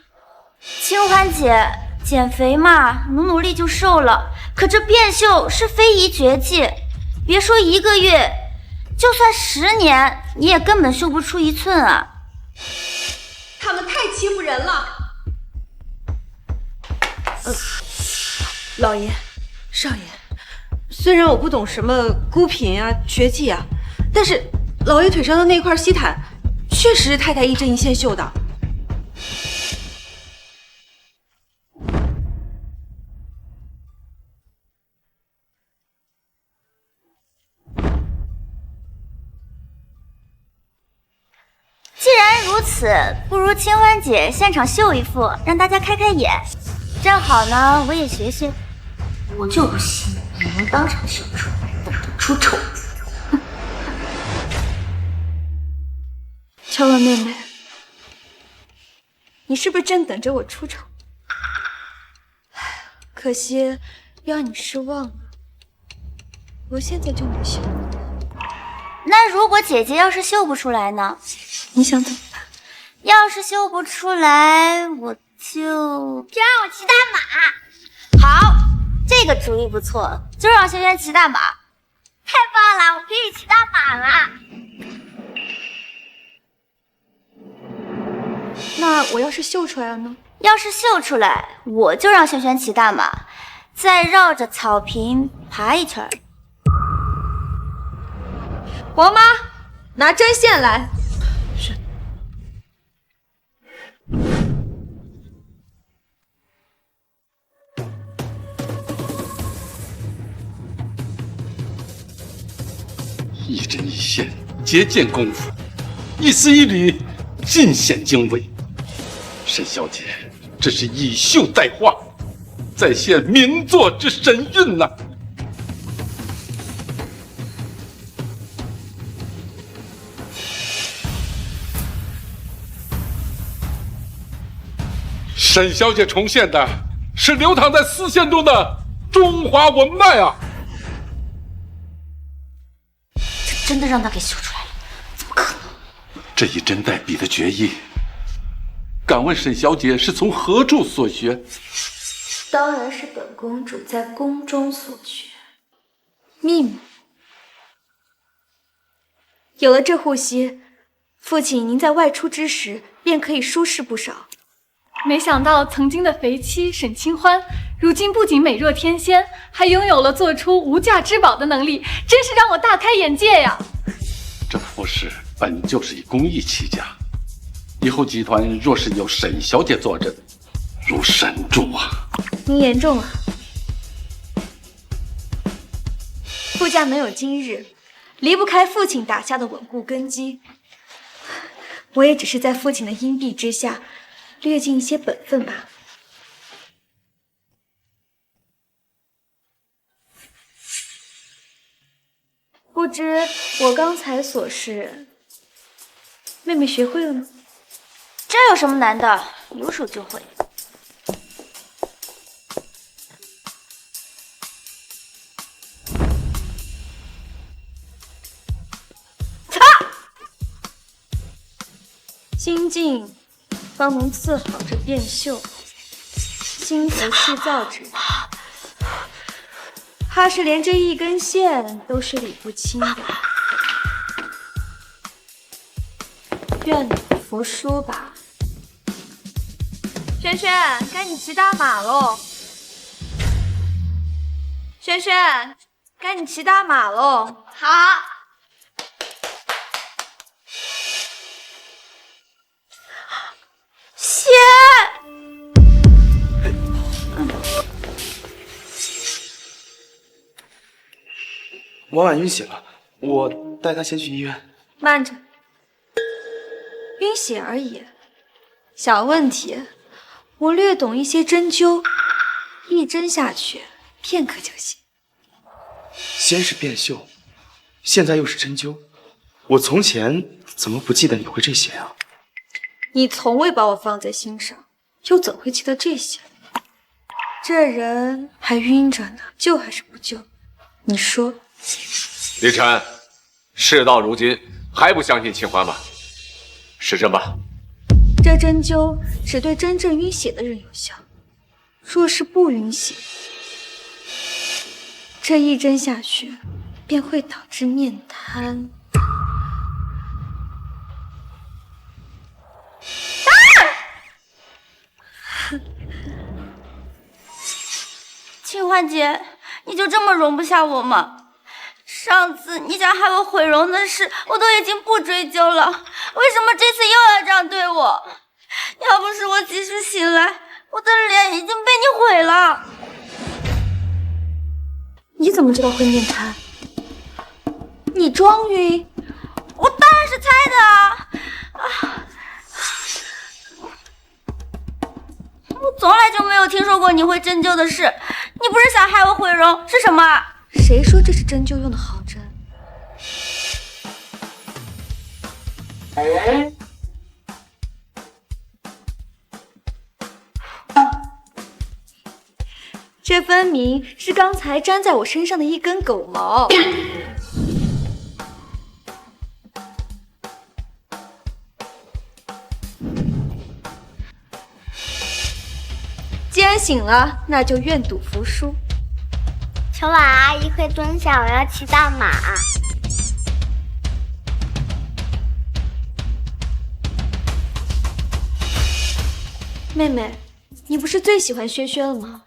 清欢姐，减肥嘛，努力就瘦了。可这变绣是非遗绝技，别说1个月，就算10年，你也根本绣不出1寸啊！他们太欺负人了。老爷、少爷，虽然我不懂什么孤品啊、绝技啊，但是老爷腿上的那块西毯，确实是太太一针一线绣的。既然如此，不如清欢姐现场绣一副，让大家开开眼。正好呢，我也学学。我就不信你能当场绣出来，等着出丑。乔婉妹妹，你是不是真等着我出丑？可惜让你失望了，我现在就能绣。那如果姐姐要是绣不出来呢？你想怎么办？要是绣不出来，我就让我骑大马。好，这个主意不错，就让轩轩骑大马。太棒了，我可以骑大马了。那我要是绣出来了呢？要是绣出来，我就让轩轩骑大马，再绕着草坪爬一圈。王妈，拿针线来。是。一针一线，节俭功夫，一丝一缕，尽显精微。沈小姐，这是以绣代画，再现名作之神韵呐！沈小姐重现的是流淌在丝线中的中华文脉啊！这真的让他给绣出来了，怎么可能？这一针带笔的绝艺，敢问沈小姐是从何处所学？当然是本公主在宫中所学。秘密。有了这护膝，父亲您在外出之时便可以舒适不少。没想到曾经的肥妻沈清欢，如今不仅美若天仙，还拥有了做出无价之宝的能力，真是让我大开眼界呀！这傅氏本就是以公益起家，以后集团若是有沈小姐坐镇，如神助啊！您言重了。傅家能有今日，离不开父亲打下的稳固根基。我也只是在父亲的荫庇之下，略尽一些本分罢了。不知我刚才所示，妹妹学会了吗？这有什么难的？有手就会。心静，方能伺好这变秀；心浮气躁之人，怕是连这一根线都是理不清的。愿你服输吧。轩轩，该你骑大马喽！轩轩，该你骑大马喽！好。血！婉婉晕血了，我带她先去医院。慢着，晕血而已，小问题。我略懂一些针灸，一针下去，片刻就行。先是变秀，现在又是针灸，我从前怎么不记得你会这些啊？你从未把我放在心上，又怎会记得这些？这人还晕着呢，救还是不救？你说。李晨，事到如今还不相信清欢吗？试针吧。这针灸只对真正晕血的人有效，若是不晕血，这一针下去便会导致面瘫。清欢姐，你就这么容不下我吗？上次你想害我毁容的事，我都已经不追究了，为什么这次又要这样对我？要不是我及时醒来，我的脸已经被你毁了。你怎么知道会面瘫？你装晕？我当然是猜的啊！我从来就没有听说过你会针灸的事，你不是想害我毁容是什么？谁说这是针灸用的好针？这分明是刚才粘在我身上的一根狗毛。既然醒了，那就愿赌服输。小婉阿姨快蹲下，我要骑大马。妹妹，你不是最喜欢轩轩了吗？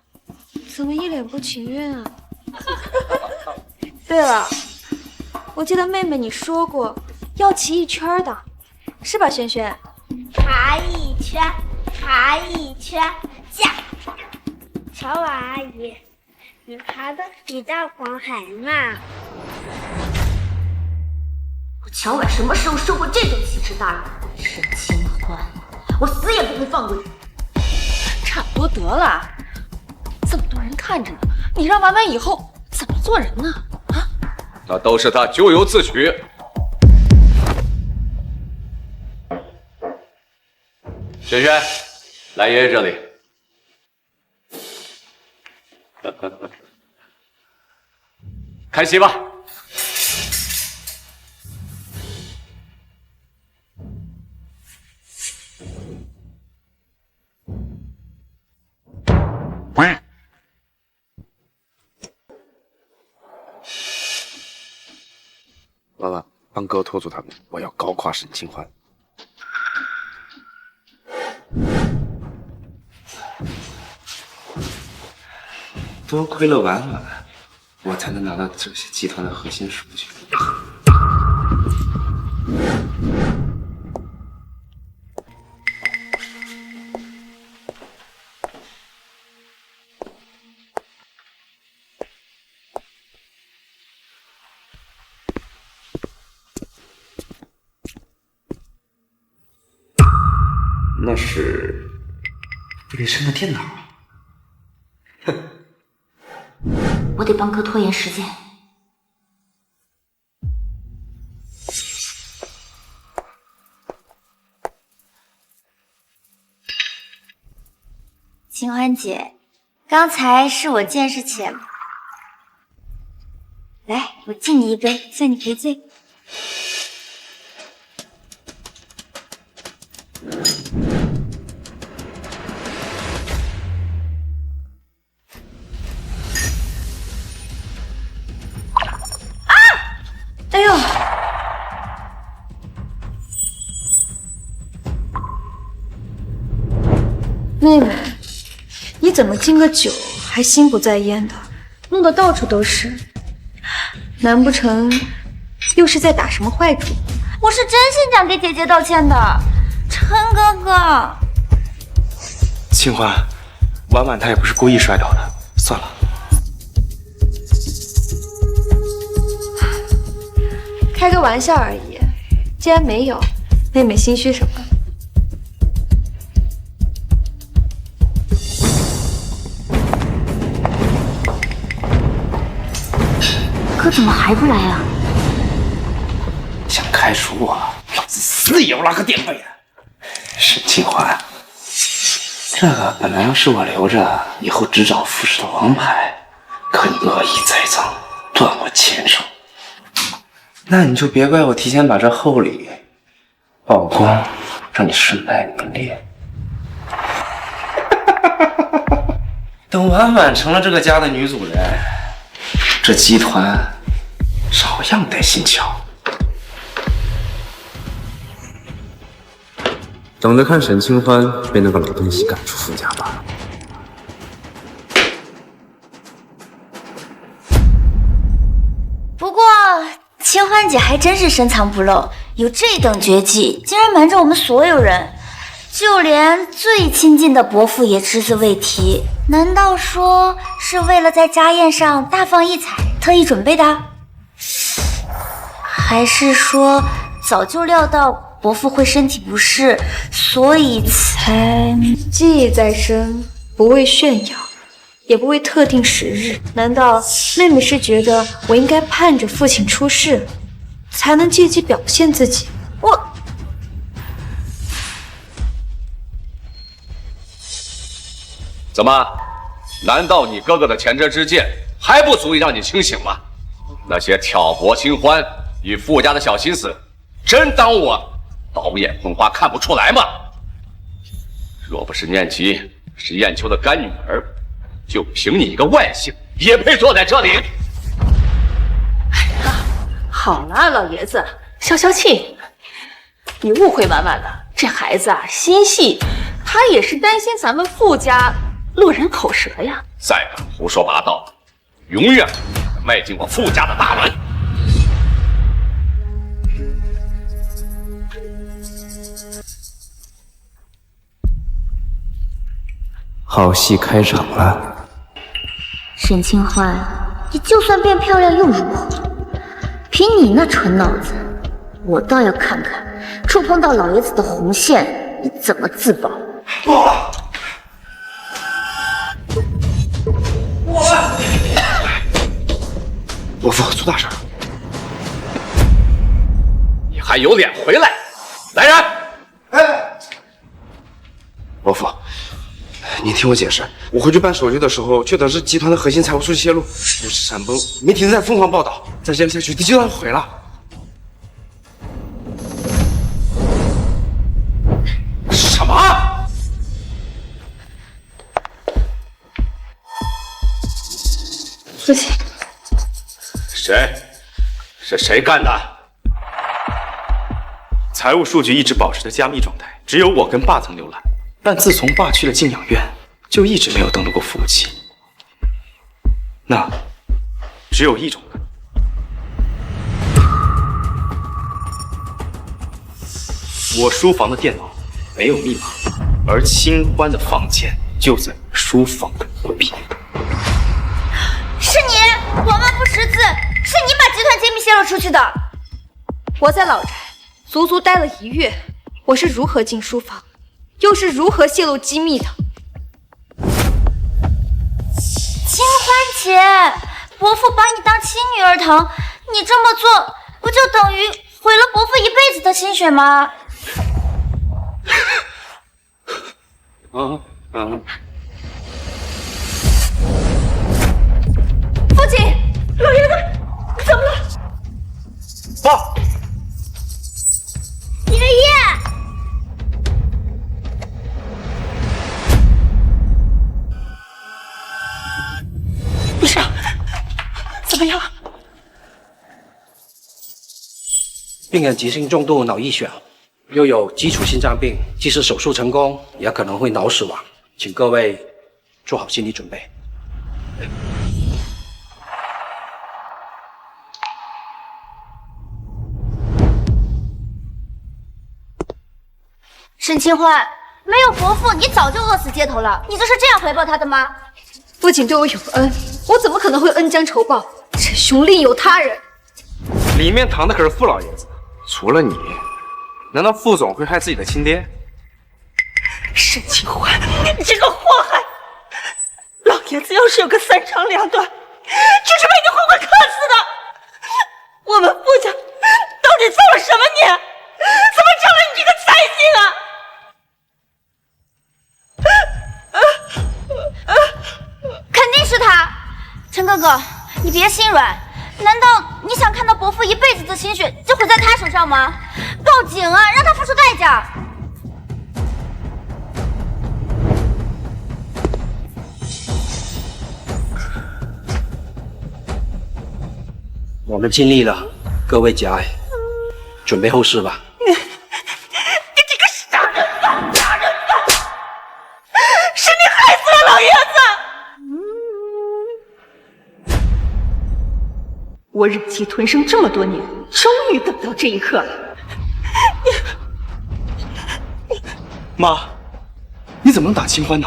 怎么一脸不情愿啊？对了，我记得妹妹你说过要骑一圈的，是吧，轩轩？爬一圈，爬一圈，驾！小婉阿姨，你爬的比大黄还慢。我乔婉什么时候受过这种奇耻大辱？沈清欢，我死也不会放过你。差不多得了，这么多人看着呢，你让婉婉以后怎么做人呢？啊？那都是他咎由自取。轩轩，来爷爷这里。开席吧。婉婉，帮哥拖住他们，我要高夸沈清欢。多亏了婉婉，我才能拿到这些集团的核心数据。那是李琛的电脑。哼。我得帮哥拖延时间。清欢姐，刚才是我见识浅了。来，我敬你一杯，算你赔罪。哎呦！妹妹，你怎么敬个酒还心不在焉的，弄得到处都是？难不成又是在打什么坏主意？我是真心想给姐姐道歉的，琛哥哥。清欢，婉婉她也不是故意摔倒的，算了。开个玩笑而已，既然没有，妹妹心虚什么？哥怎么还不来啊？想开除我，老子死也要拉个垫背的。沈清欢，这个本来要是我留着以后执掌副使的王牌，可你恶意栽赃，断我前程。那你就别怪我提前把这厚礼曝光，让你身败名裂。等婉婉成了这个家的女主人，这集团照样得心瞧。等着看沈清欢被那个老东西赶出傅家吧。不过清欢姐还真是深藏不露，有这等绝技，竟然瞒着我们所有人，就连最亲近的伯父也只字未提。难道说是为了在家宴上大放异彩特意准备的？还是说早就料到伯父会身体不适，所以才技艺在身，不为炫耀，也不为特定时日。难道妹妹是觉得我应该盼着父亲出事，才能借机表现自己？怎么？难道你哥哥的前车之鉴还不足以让你清醒吗？那些挑拨清欢与傅家的小心思，真当我导眼昏花看不出来吗？若不是念及是燕秋的干女儿，就凭你一个外姓，也配坐在这里？好了，老爷子，消消气。你误会婉婉了，这孩子啊心细，他也是担心咱们傅家落人口舌呀。再敢胡说八道，永远迈进我傅家的大门。好戏开场了。沈清欢，你就算变漂亮又如何？凭你那蠢脑子，我倒要看看触碰到老爷子的红线，你怎么自保。伯父出大事了！你还有脸回来？来人！伯父，您听我解释，我回去办手续的时候，却得知集团的核心财务数据泄露，股市闪崩，媒体都在疯狂报道，再这样下去，集团要毁了。什么？父亲，谁？是谁干的？财务数据一直保持着加密状态，只有我跟爸曾浏览。但自从爸去了静养院，就一直没有登录过服务器。那只有一种可能。我书房的电脑没有密码，而清欢的房间就在书房的隔壁。是你，我们不识字，是你把集团机密泄露出去的。我在老宅足足待了1月，我是如何进书房，又是如何泄露机密的？清欢姐，伯父把你当亲女儿疼，你这么做不就等于毁了伯父一辈子的心血吗？父亲，老爷子，怎么了？爸，爷爷。医生，怎么样？病人急性重度脑溢血，又有基础心脏病，即使手术成功，也可能会脑死亡，请各位做好心理准备。沈清欢，没有伯父，你早就饿死街头了。你就是这样回报他的吗？父亲对我有恩，我怎么可能会恩将仇报？这兄另有他人。里面躺的可是傅老爷子，除了你，难道傅总会害自己的亲爹？沈清欢，你这个祸害！老爷子要是有个3长2短，就是被你活活克死的。我们傅家到底做了什么孽，怎么成了你这个财星啊？肯定是他，陈哥哥，你别心软。难道你想看到伯父一辈子的心血就毁在他手上吗？报警啊，让他付出代价。我们尽力了，各位节哀，准备后事吧。你这个杀人犯！杀人犯！是你害死了老爷子！我忍气吞声这么多年，终于等到这一刻了。妈，你怎么能打清欢呢？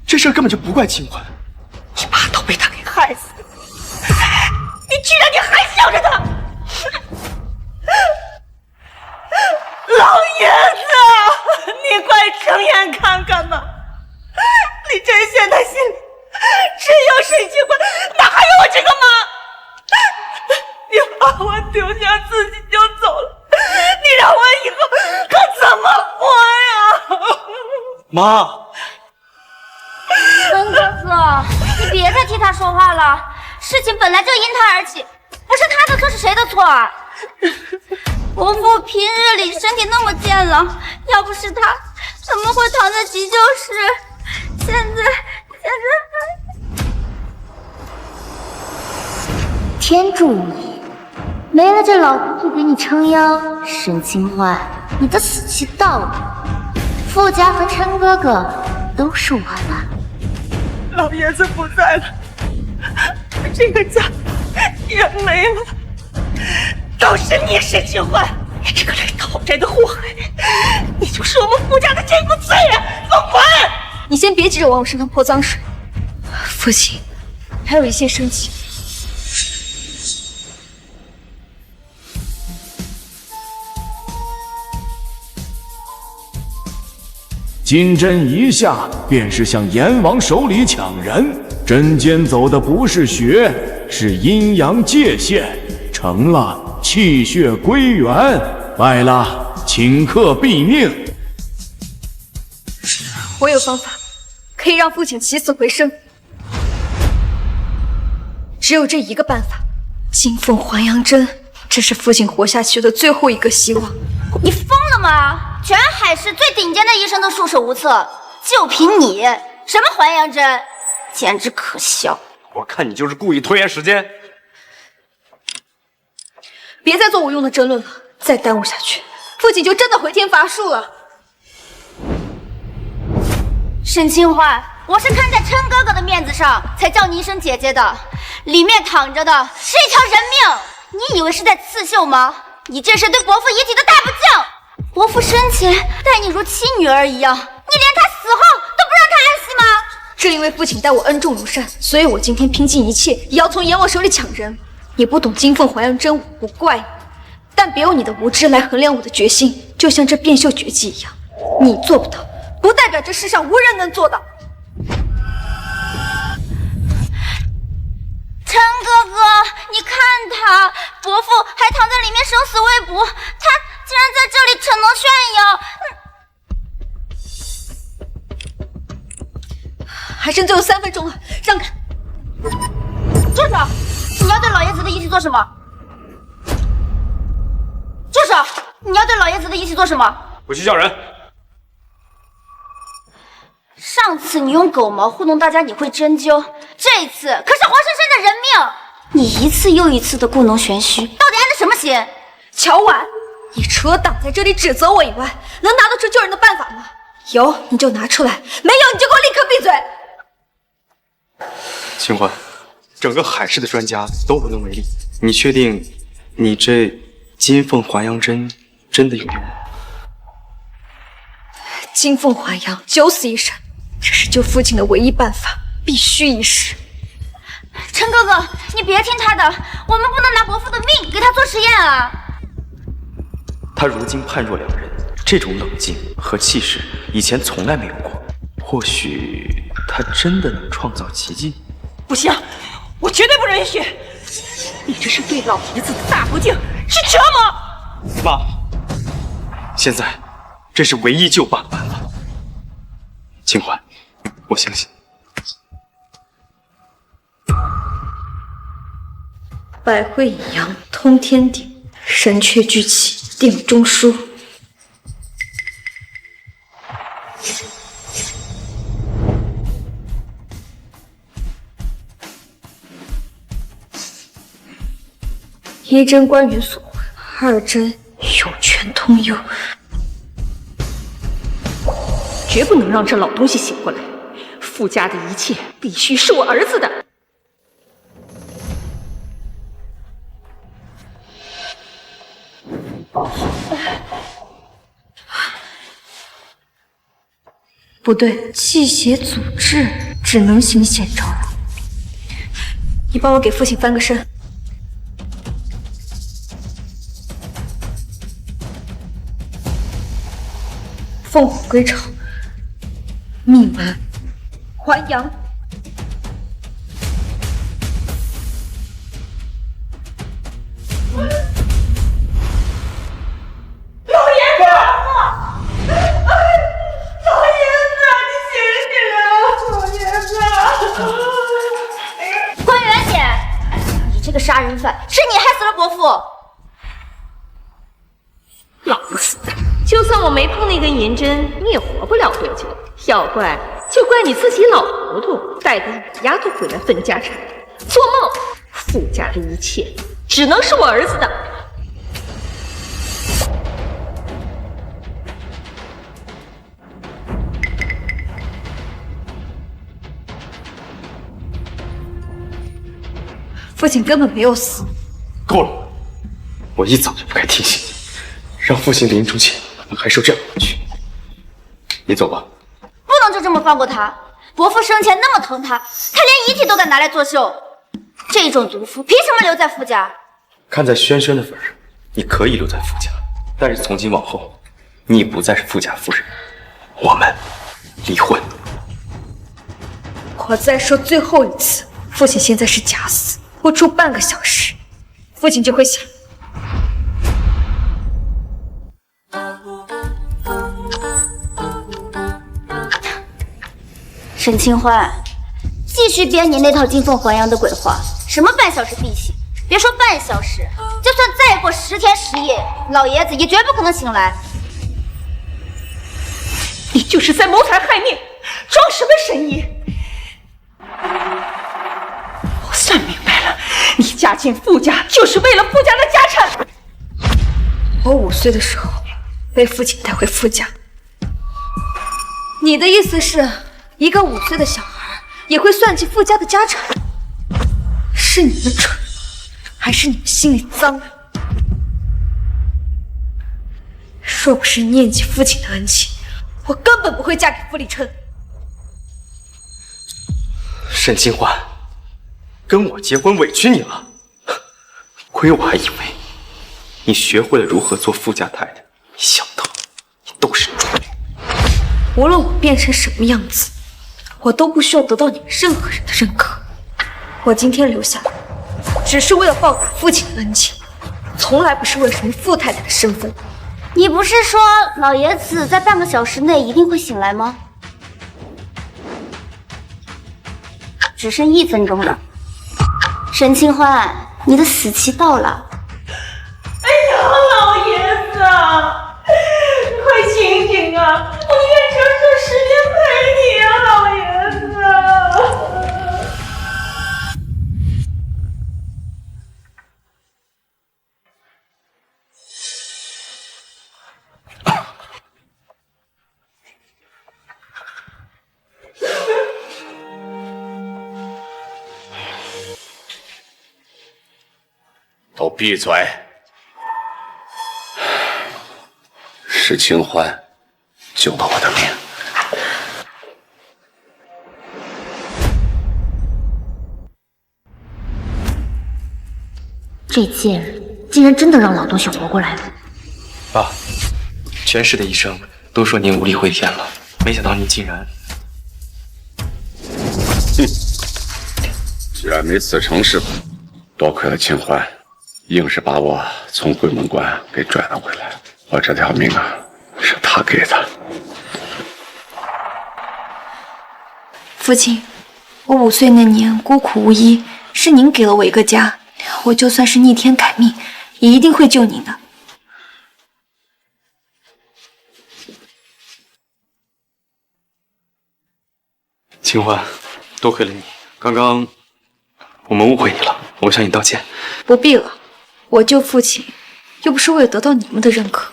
这事儿根本就不怪清欢。你爸都被他给害死了，你居然还想着他！老爷子，你快睁眼看看吧！李真现在心里只有沈清欢，哪还有我这个妈？你把我丢下自己就走了，你让我以后可怎么活呀？妈，陈哥哥，你别再替他说话了，事情本来就因他而起，不是他的错是谁的错啊？伯父平日里身体那么健朗，要不是他，怎么会躺在急救室？现在还……天助你！没了这老东西给你撑腰，沈清欢，你的死期到了。傅家和琛哥哥都是我的。老爷子不在了，这个家也没了，都是你沈清欢，你这个来讨债的祸害，你就是我们傅家的这股罪人，凤环！你先别急着往我身上泼脏水，父亲，还有一线生机。金针一下便是向阎王手里抢人，针尖走的不是血，是阴阳界限，成了气血归元，败了顷刻毙命。我有方法可以让父亲起死回生，只有这一个办法。金凤还阳针，这是父亲活下去的最后一个希望。你疯了吗？全海市最顶尖的医生都束手无策，就凭你，什么还阳针，简直可笑！我看你就是故意拖延时间。别再做无用的争论了，再耽误下去，父亲就真的回天乏术了。沈清欢，我是看在琛哥哥的面子上才叫你一声姐姐的，里面躺着的是一条人命，你以为是在刺绣吗？你这是对伯父遗体的大不敬！伯父生前待你如亲女儿一样，你连他死后都不让他安息吗？正因为父亲待我恩重如山，所以我今天拼尽一切也要从阎王手里抢人。你不懂金凤还阳真武，我怪你，但别用你的无知来衡量我的决心。就像这变绣绝技一样，你做不到，不代表这世上无人能做到。琛哥哥，你看他，伯父还躺在里面生死未卜，他竟然在这里逞能炫耀。还剩最后3分钟了，让开！住手！你要对老爷子的遗体做什么？住手！你要对老爷子的遗体做什么？我去叫人。上次你用狗毛糊弄大家你会针灸，这次可是活生生的人命！你一次又一次的故弄玄虚，到底安的什么心？乔婉，你除了挡在这里指责我以外，能拿得出救人的办法吗？有你就拿出来，没有你就给我立刻闭嘴！清欢，整个海市的专家都无能为力。你确定你这金凤还阳针真的有用吗？金凤还阳，九死一生，这是救父亲的唯一办法，必须一试。琛哥哥，你别听他的，我们不能拿伯父的命给他做实验啊！他如今判若两人，这种冷静和气势以前从来没有过。或许他真的能创造奇迹。不行，我绝对不允许！你这是对老爷子的大不敬，是折磨！妈，现在这是唯一救爸的办法。清欢，我相信。百会以阳，通天顶，神阙聚气，定中枢。一针关元所会，二针有权通幽。绝不能让这老东西醒过来！傅家的一切必须是我儿子的。不对，气血阻滞，只能行险招摇。你帮我给父亲翻个身。凤凰归巢，命门还阳。杀人犯，是你害死了伯父！老不死的，就算我没碰那根银针，你也活不了多久。要怪就怪你自己老糊涂，带个野丫头回来分家产。做梦！傅家的一切只能是我儿子的。父亲根本没有死。够了！我一早就不该听信你，让父亲临终前还受这样的委屈。你走吧。不能就这么放过他。伯父生前那么疼他，他连遗体都敢拿来作秀。这种毒妇凭什么留在傅家？看在轩轩的份上，你可以留在傅家，但是从今往后，你不再是傅家夫人，我们离婚。我再说最后一次，父亲现在是假死。不出半个小时，父亲就会醒。沈清欢，继续编你那套金凤还阳的鬼话。什么半小时闭醒？别说半小时，就算再过10天10夜，老爷子也绝不可能醒来。你就是在谋财害命，装什么神医？我算明白了，你嫁进傅家就是为了傅家的家产。我5岁的时候被父亲带回傅家。你的意思是，一个5岁的小孩也会算计傅家的家产？是你们蠢，还是你们心里脏？若不是念及父亲的恩情，我根本不会嫁给傅立琛。沈清欢，跟我结婚委屈你了。亏我还以为你学会了如何做富家太太，没想到你都是猪女。无论我变成什么样子，我都不需要得到你们任何人的认可。我今天留下来，只是为了报答父亲的恩情，从来不是为了什么富太太的身份。你不是说老爷子在半个小时内一定会醒来吗？只剩1分钟了，沈清欢，你的死期到了。哎呀，老爷子，快醒醒啊！我愿承受时间陪你啊，老爷子。都闭嘴！是清欢救了我的命。这剑竟然真的让老东西活过来了。爸，全市的医生都说您无力回天了，没想到您竟然……哼，既然没死成是吧？多亏了清欢，硬是把我从鬼门关给拽了回来。我这条命啊，是他给的。父亲，我5岁那年孤苦无依，是您给了我一个家。我就算是逆天改命，也一定会救您的。清欢，多亏了你，刚刚我们误会你了，我向你道歉。不必了，我救父亲，又不是为了得到你们的认可。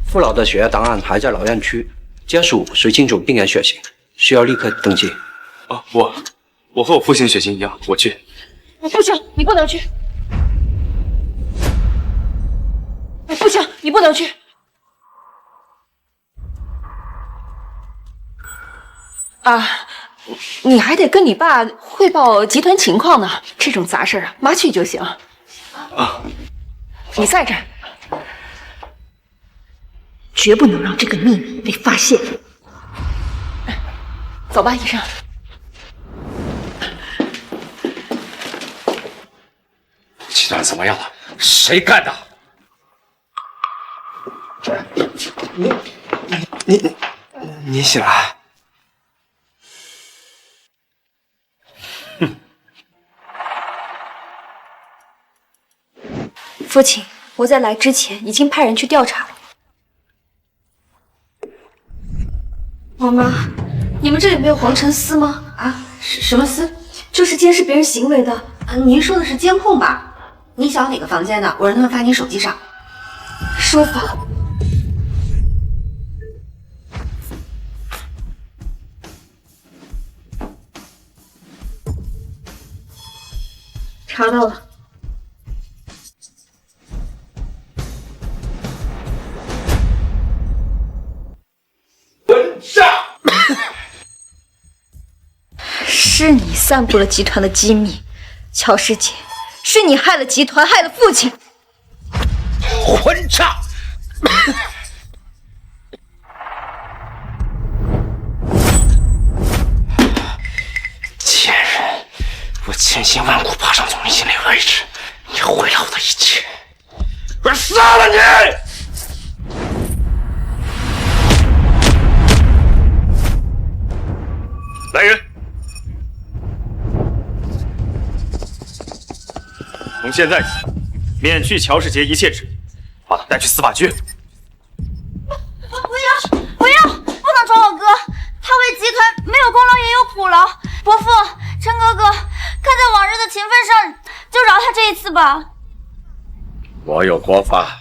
傅老的血液档案还在老院区，家属随清楚病人血型，需要立刻登记。哦，我和我父亲血型一样，我去。不行，你不能去。不行，你不能去。啊，你还得跟你爸汇报集团情况呢。这种杂事啊，妈去就行。啊，你在这儿，绝不能让这个秘密被发现。走吧，医生。集团怎么样了？谁干的？你醒了。父亲，我在来之前已经派人去调查了。妈妈，你们这里没有黄尘丝吗？啊，什么丝？就是监视别人行为的。您说的是监控吧？你想要哪个房间的？我让他们发您手机上。书房。查到了。混账！是你散布了集团的机密，乔师姐，是你害了集团，害了父亲。混账！贱人，我千辛万苦爬上总经理位置，你毁了我的一切，我要杀了你！来人，从现在起，免去乔世杰一切职业，把他带去司法局。不要，不能抓我哥，他为集团没有功劳也有苦劳。伯父，陈哥哥，看在往日的吧？国有国法，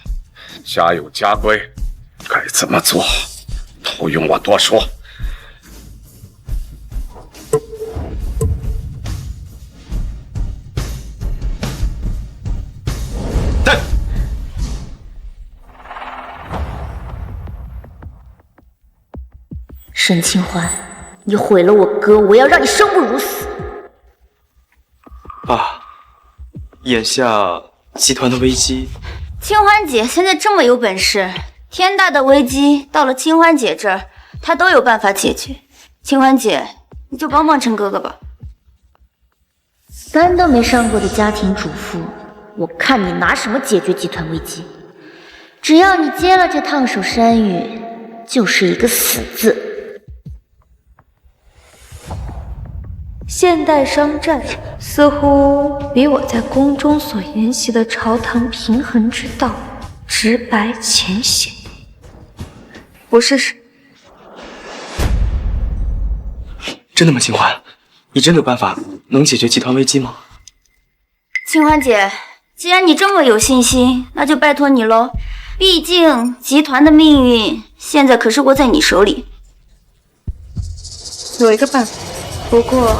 家有家规，该怎么做，不用我多说。沈清欢，你毁了我哥，我要让你生不如死！爸，眼下集团的危机，清欢姐现在这么有本事，天大的危机到了清欢姐这儿，她都有办法解决。清欢姐，你就帮帮陈哥哥吧。班都没上过的家庭主妇，我看你拿什么解决集团危机？只要你接了这烫手山芋，就是一个死字。现代商战似乎比我在宫中所研习的朝堂平衡之道直白浅显。我试试。真的吗？清欢，你真的有办法能解决集团危机吗？清欢姐，既然你这么有信心，那就拜托你喽。毕竟集团的命运现在可是握在你手里。有一个办法，不过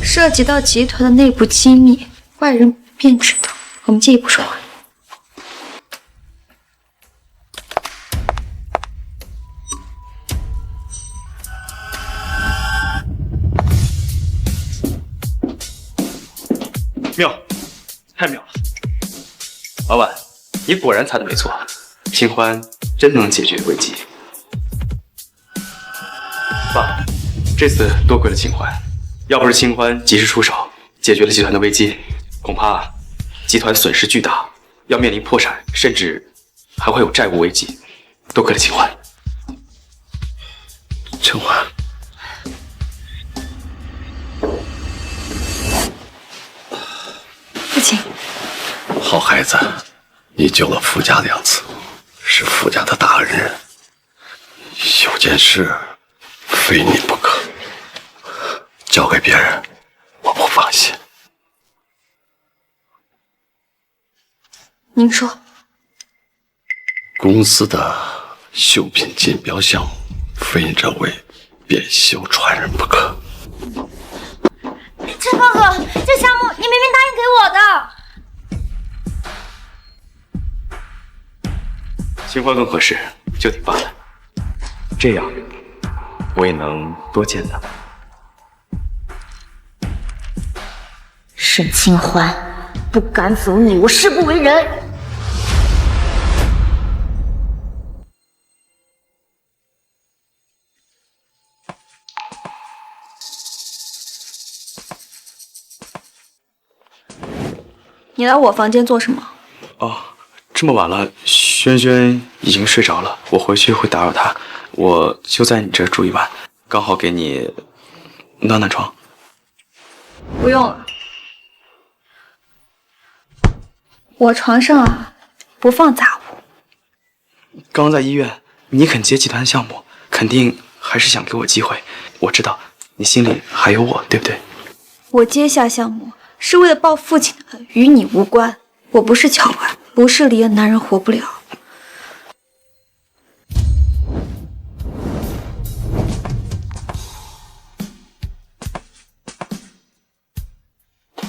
涉及到集团的内部机密，外人不便知道。我们借一步说话。妙，太妙了！老板，你果然猜的没错，清欢真能解决危机。爸，这次多亏了清欢，要不是清欢及时出手，解决了集团的危机，恐怕集团损失巨大，要面临破产，甚至还会有债务危机。多亏了清欢。清欢，父亲，好孩子，你救了傅家2次，是傅家的大恩人。有件事非你不可，交给别人我不放心。您说。公司的绣品竞标项目，非你这位变绣传人不可。陈哥哥，这项目你明明答应给我的。清欢更合适，就听爸的，这样我也能多见他。沈清欢，不赶走你，我誓不为人。你来我房间做什么？哦，这么晚了，轩轩已经睡着了，我回去会打扰他，我就在你这儿住一晚，刚好给你暖暖床。不用了，我床上啊不放杂物。刚在医院，你肯接集团项目，肯定还是想给我机会。我知道你心里还有我，对不对？我接下项目是为了报父亲的恩，与你无关。我不是乔婉，不是离了男人活不了。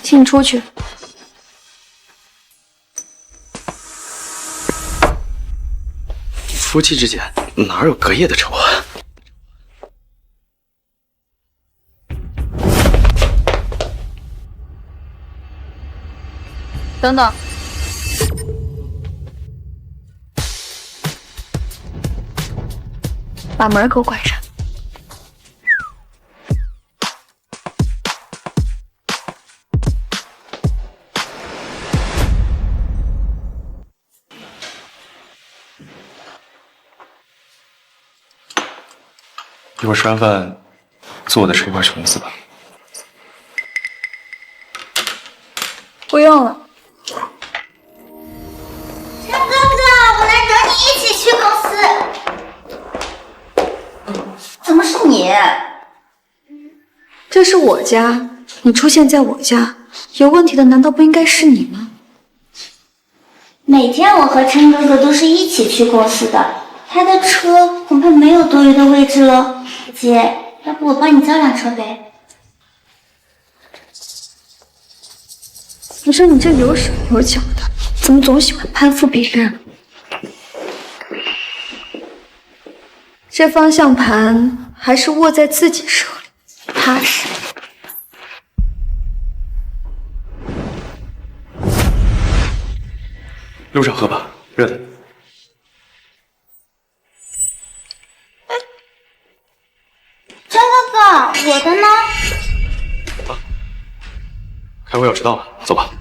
请你出去。夫妻之间哪有隔夜的仇啊？等等，把门给我关上。一会儿吃完饭，坐我的吃一块琼斯吧。不用了。陈哥哥，我来找你一起去公司。怎么是你？这是我家，你出现在我家，有问题的难道不应该是你吗？每天我和琛哥哥都是一起去公司的，他的车恐怕没有多余的位置了。姐，要不我帮你叫辆车呗？你说你这有手有脚的，怎么总喜欢攀附别人？这方向盘还是握在自己手里，踏实。路上喝吧，热的。琛哥哥，我的呢？开会要迟到了，走吧。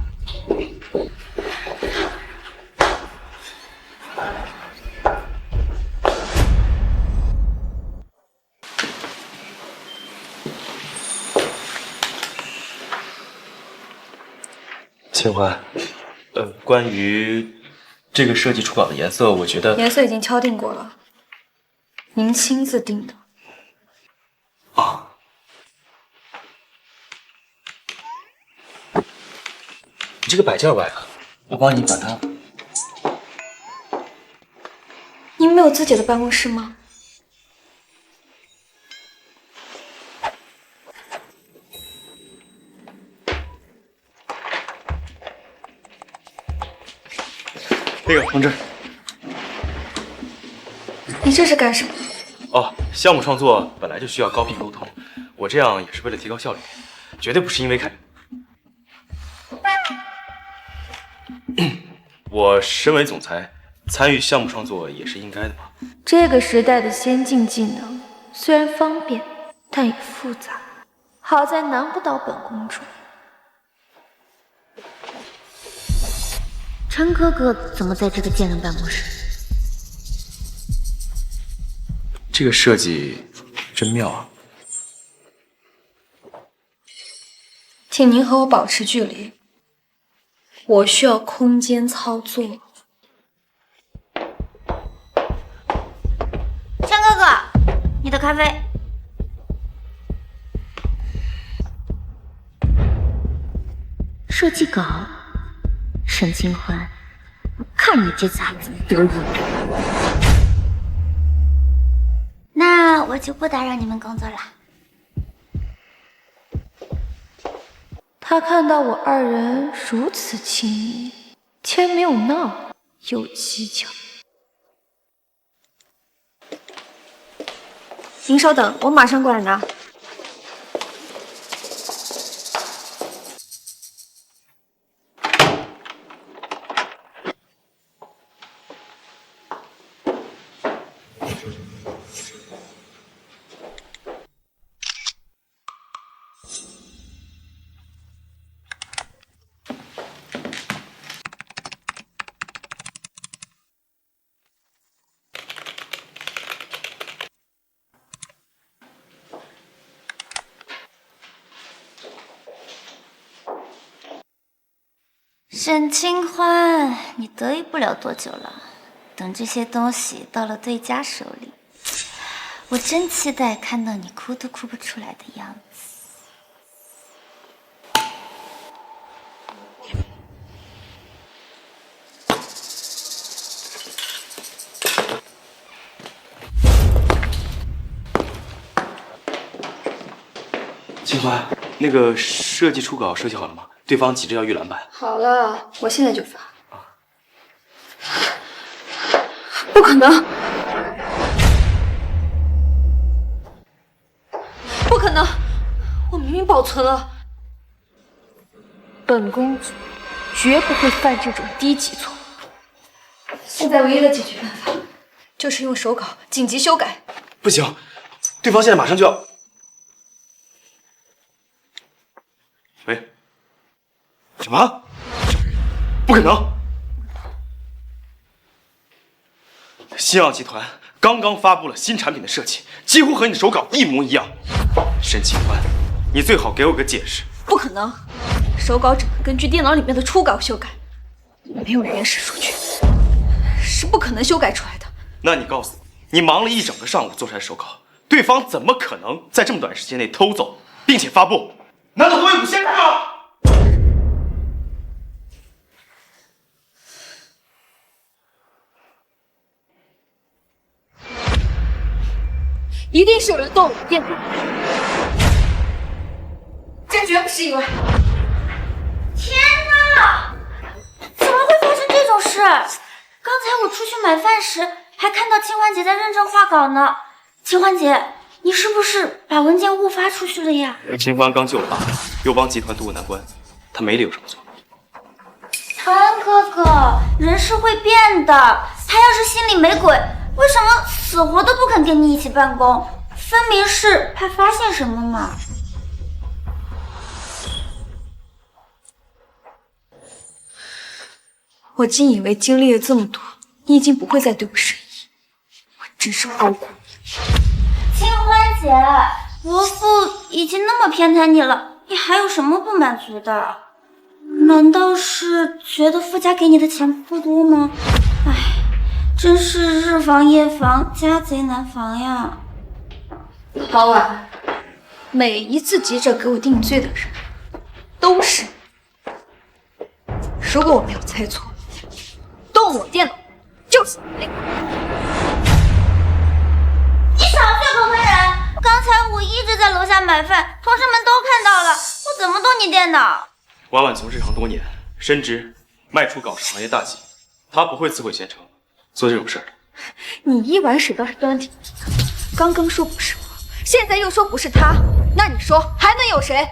秦欢，关于这个设计初稿的颜色，我觉得颜色已经敲定过了，您亲自定的。啊，你这个摆件歪了，我帮你把它。您没有自己的办公室吗？那个同志，你这是干什么？哦，项目创作本来就需要高频沟通，我这样也是为了提高效率，绝对不是因为我身为总裁，参与项目创作也是应该的吧？这个时代的先进技能虽然方便，但也复杂，好在难不倒本公主。琛哥哥怎么在这个贱人办公室？这个设计真妙啊！请您和我保持距离，我需要空间操作。琛哥哥，你的咖啡。设计稿，沈清欢，我看你这次还怎么得意。那我就不打扰你们工作了。他看到我二人如此亲密，竟然没有闹，有技巧。您稍等，我马上过来拿。沈清欢，你得意不了多久了。等这些东西到了对家手里，我真期待看到你哭都哭不出来的样子。清欢，那个设计初稿设计好了吗？对方急着要预览版。好了，我现在就发。不可能！不可能！我明明保存了。本公主绝不会犯这种低级错误。现在唯一的解决办法就是用手稿紧急修改。不行，对方现在马上就要。喂，什么？不可能！新奥集团刚刚发布了新产品的设计，几乎和你手稿一模一样。沈清欢，你最好给我个解释。不可能，手稿只能根据电脑里面的初稿修改，没有原始数据，是不可能修改出来的。那你告诉我，你忙了一整个上午做出来手稿，对方怎么可能在这么短时间内偷走并且发布？难道多有股先知吗？一定是有人动我的电脑，这绝不是意外。天哪！怎么会发生这种事？刚才我出去买饭时，还看到清欢姐在认真画稿呢。清欢姐，你是不是把文件误发出去了呀？清欢刚救了爸，又帮集团渡过难关，他没理由这么做。唐安哥哥，人是会变的，他要是心里没鬼，为什么死活都不肯跟你一起办公？分明是怕发现什么嘛。我竟以为经历了这么多，你已经不会再对我生疑，我真是高估你。清欢姐，伯父已经那么偏袒你了，你还有什么不满足的？难道是觉得傅家给你的钱不多吗？唉，真是日防夜防，家贼难防呀。老婉，每一次急着给我定罪的人，都是你。如果我没有猜错，动我电脑就是你。你少血口喷人！刚才我一直在楼下买饭，同事们都看到了，我怎么动你电脑？婉婉从事行多年，深知卖出稿是行业大忌，她不会自毁前程，做这种事儿的。你一碗水倒是端挺着的，刚刚说不是我，现在又说不是他，那你说还能有谁？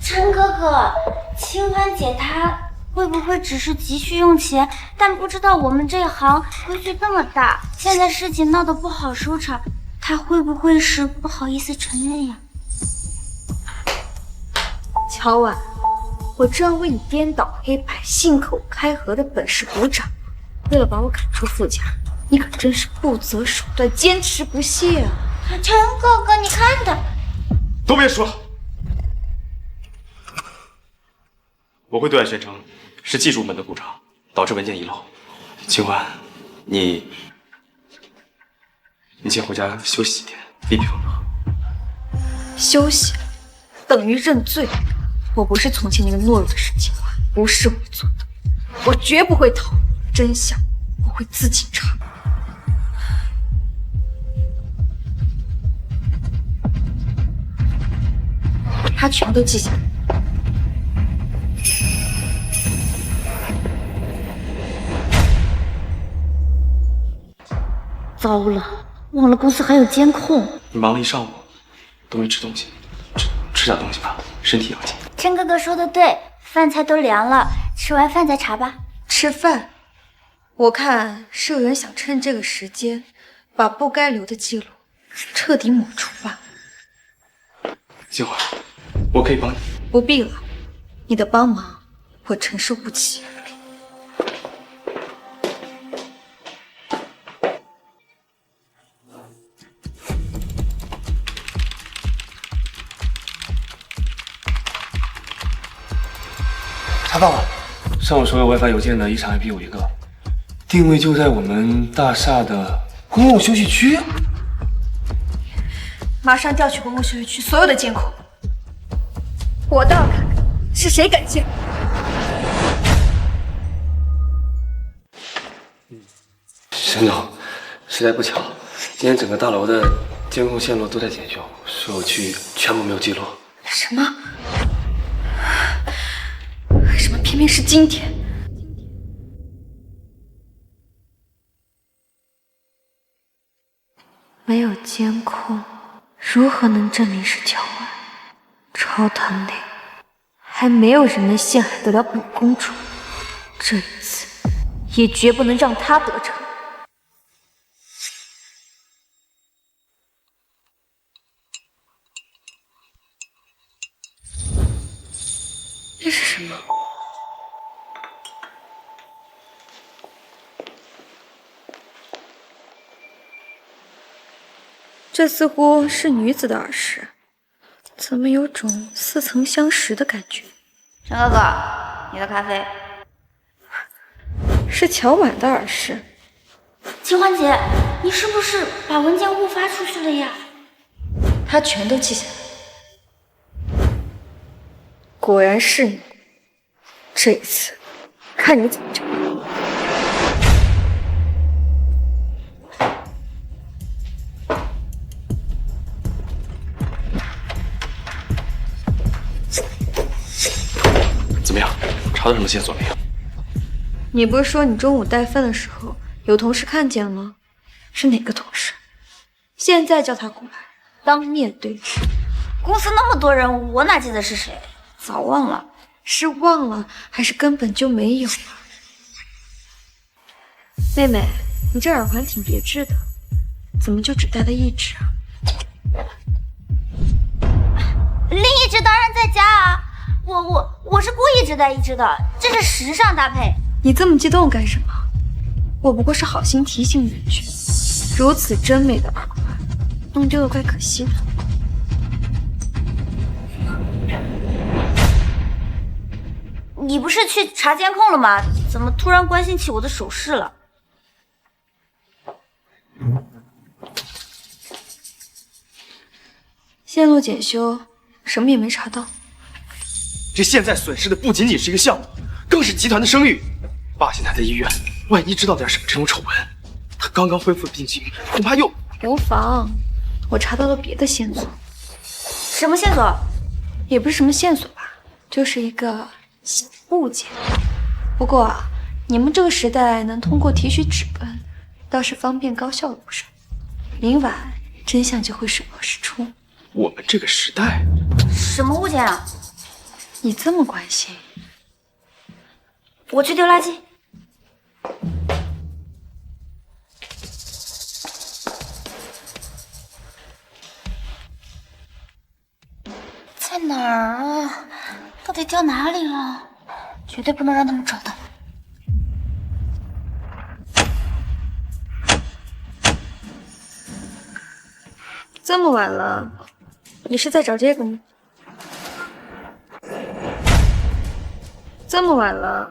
陈哥哥，清欢姐她会不会只是急需用钱，但不知道我们这行规矩这么大，现在事情闹得不好收场，她会不会是不好意思承认呀？乔婉，我这样为你颠倒黑白、信口开河的本事鼓掌，为了把我赶出傅家，你可真是不择手段，坚持不懈啊！陈哥哥，你看他，都别说了，我会对外宣称是技术门的故障导致文件遗漏。清欢，你先回家休息几天，避避风头。休息等于认罪。我不是从前那个懦弱的沈清欢，不是我做的，我绝不会逃。真相我会自己查。他全都记下来。糟了，忘了公司还有监控。你忙了一上午，都没吃东西，吃点东西吧，身体要紧。陈哥哥说的对，饭菜都凉了，吃完饭再查吧。吃饭？我看是有人想趁这个时间，把不该留的记录彻底抹除吧。清欢，我可以帮你。不必了，你的帮忙我承受不起。查到了，上午所有 WiFi 邮件的一场 IP 有一个，定位就在我们大厦的公共休息区。马上调取公共休息区所有的监控，我倒要看看是谁敢进。沈总，实在不巧，今天整个大楼的监控线路都在检修，所有区域全部没有记录。什么？为什么偏偏是今天？没有监控，如何能证明是乔婉？朝堂内还没有人能陷害得了本公主，这一次也绝不能让她得逞。这是什么？这似乎是女子的耳饰，怎么有种似曾相识的感觉？陈哥哥，你的咖啡。是乔婉的耳饰。清欢姐，你是不是把文件误发出去了呀？她全都记下来。果然是你，这一次看你怎么整。么样？查到什么线索没有？你不是说你中午带饭的时候有同事看见了吗？是哪个同事？现在叫他过来，当面对质。公司那么多人，我哪记得是谁？早忘了。是忘了，还是根本就没有啊？妹妹，你这耳环挺别致的，怎么就只戴了一只啊？另一只当然在家啊，我是故意只戴一只的，这是时尚搭配。你这么激动干什么？我不过是好心提醒你一句，如此真美的耳环，弄丢了怪可惜的。你不是去查监控了吗？怎么突然关心起我的首饰了？线路检修，什么也没查到。这现在损失的不仅仅是一个项目，更是集团的声誉。爸现在在医院，万一知道点什么这种丑闻，他刚刚恢复病情，恐怕又……无妨，我查到了别的线索。什么线索？也不是什么线索吧，就是一个小物件。不过啊，你们这个时代能通过提取指纹，倒是方便高效了不少。明晚真相就会水落石出。我们这个时代，什么物件啊？你这么关心，我去丢垃圾。在哪儿啊？到底掉哪里了？绝对不能让他们找到。这么晚了，你是在找这个吗？这么晚了，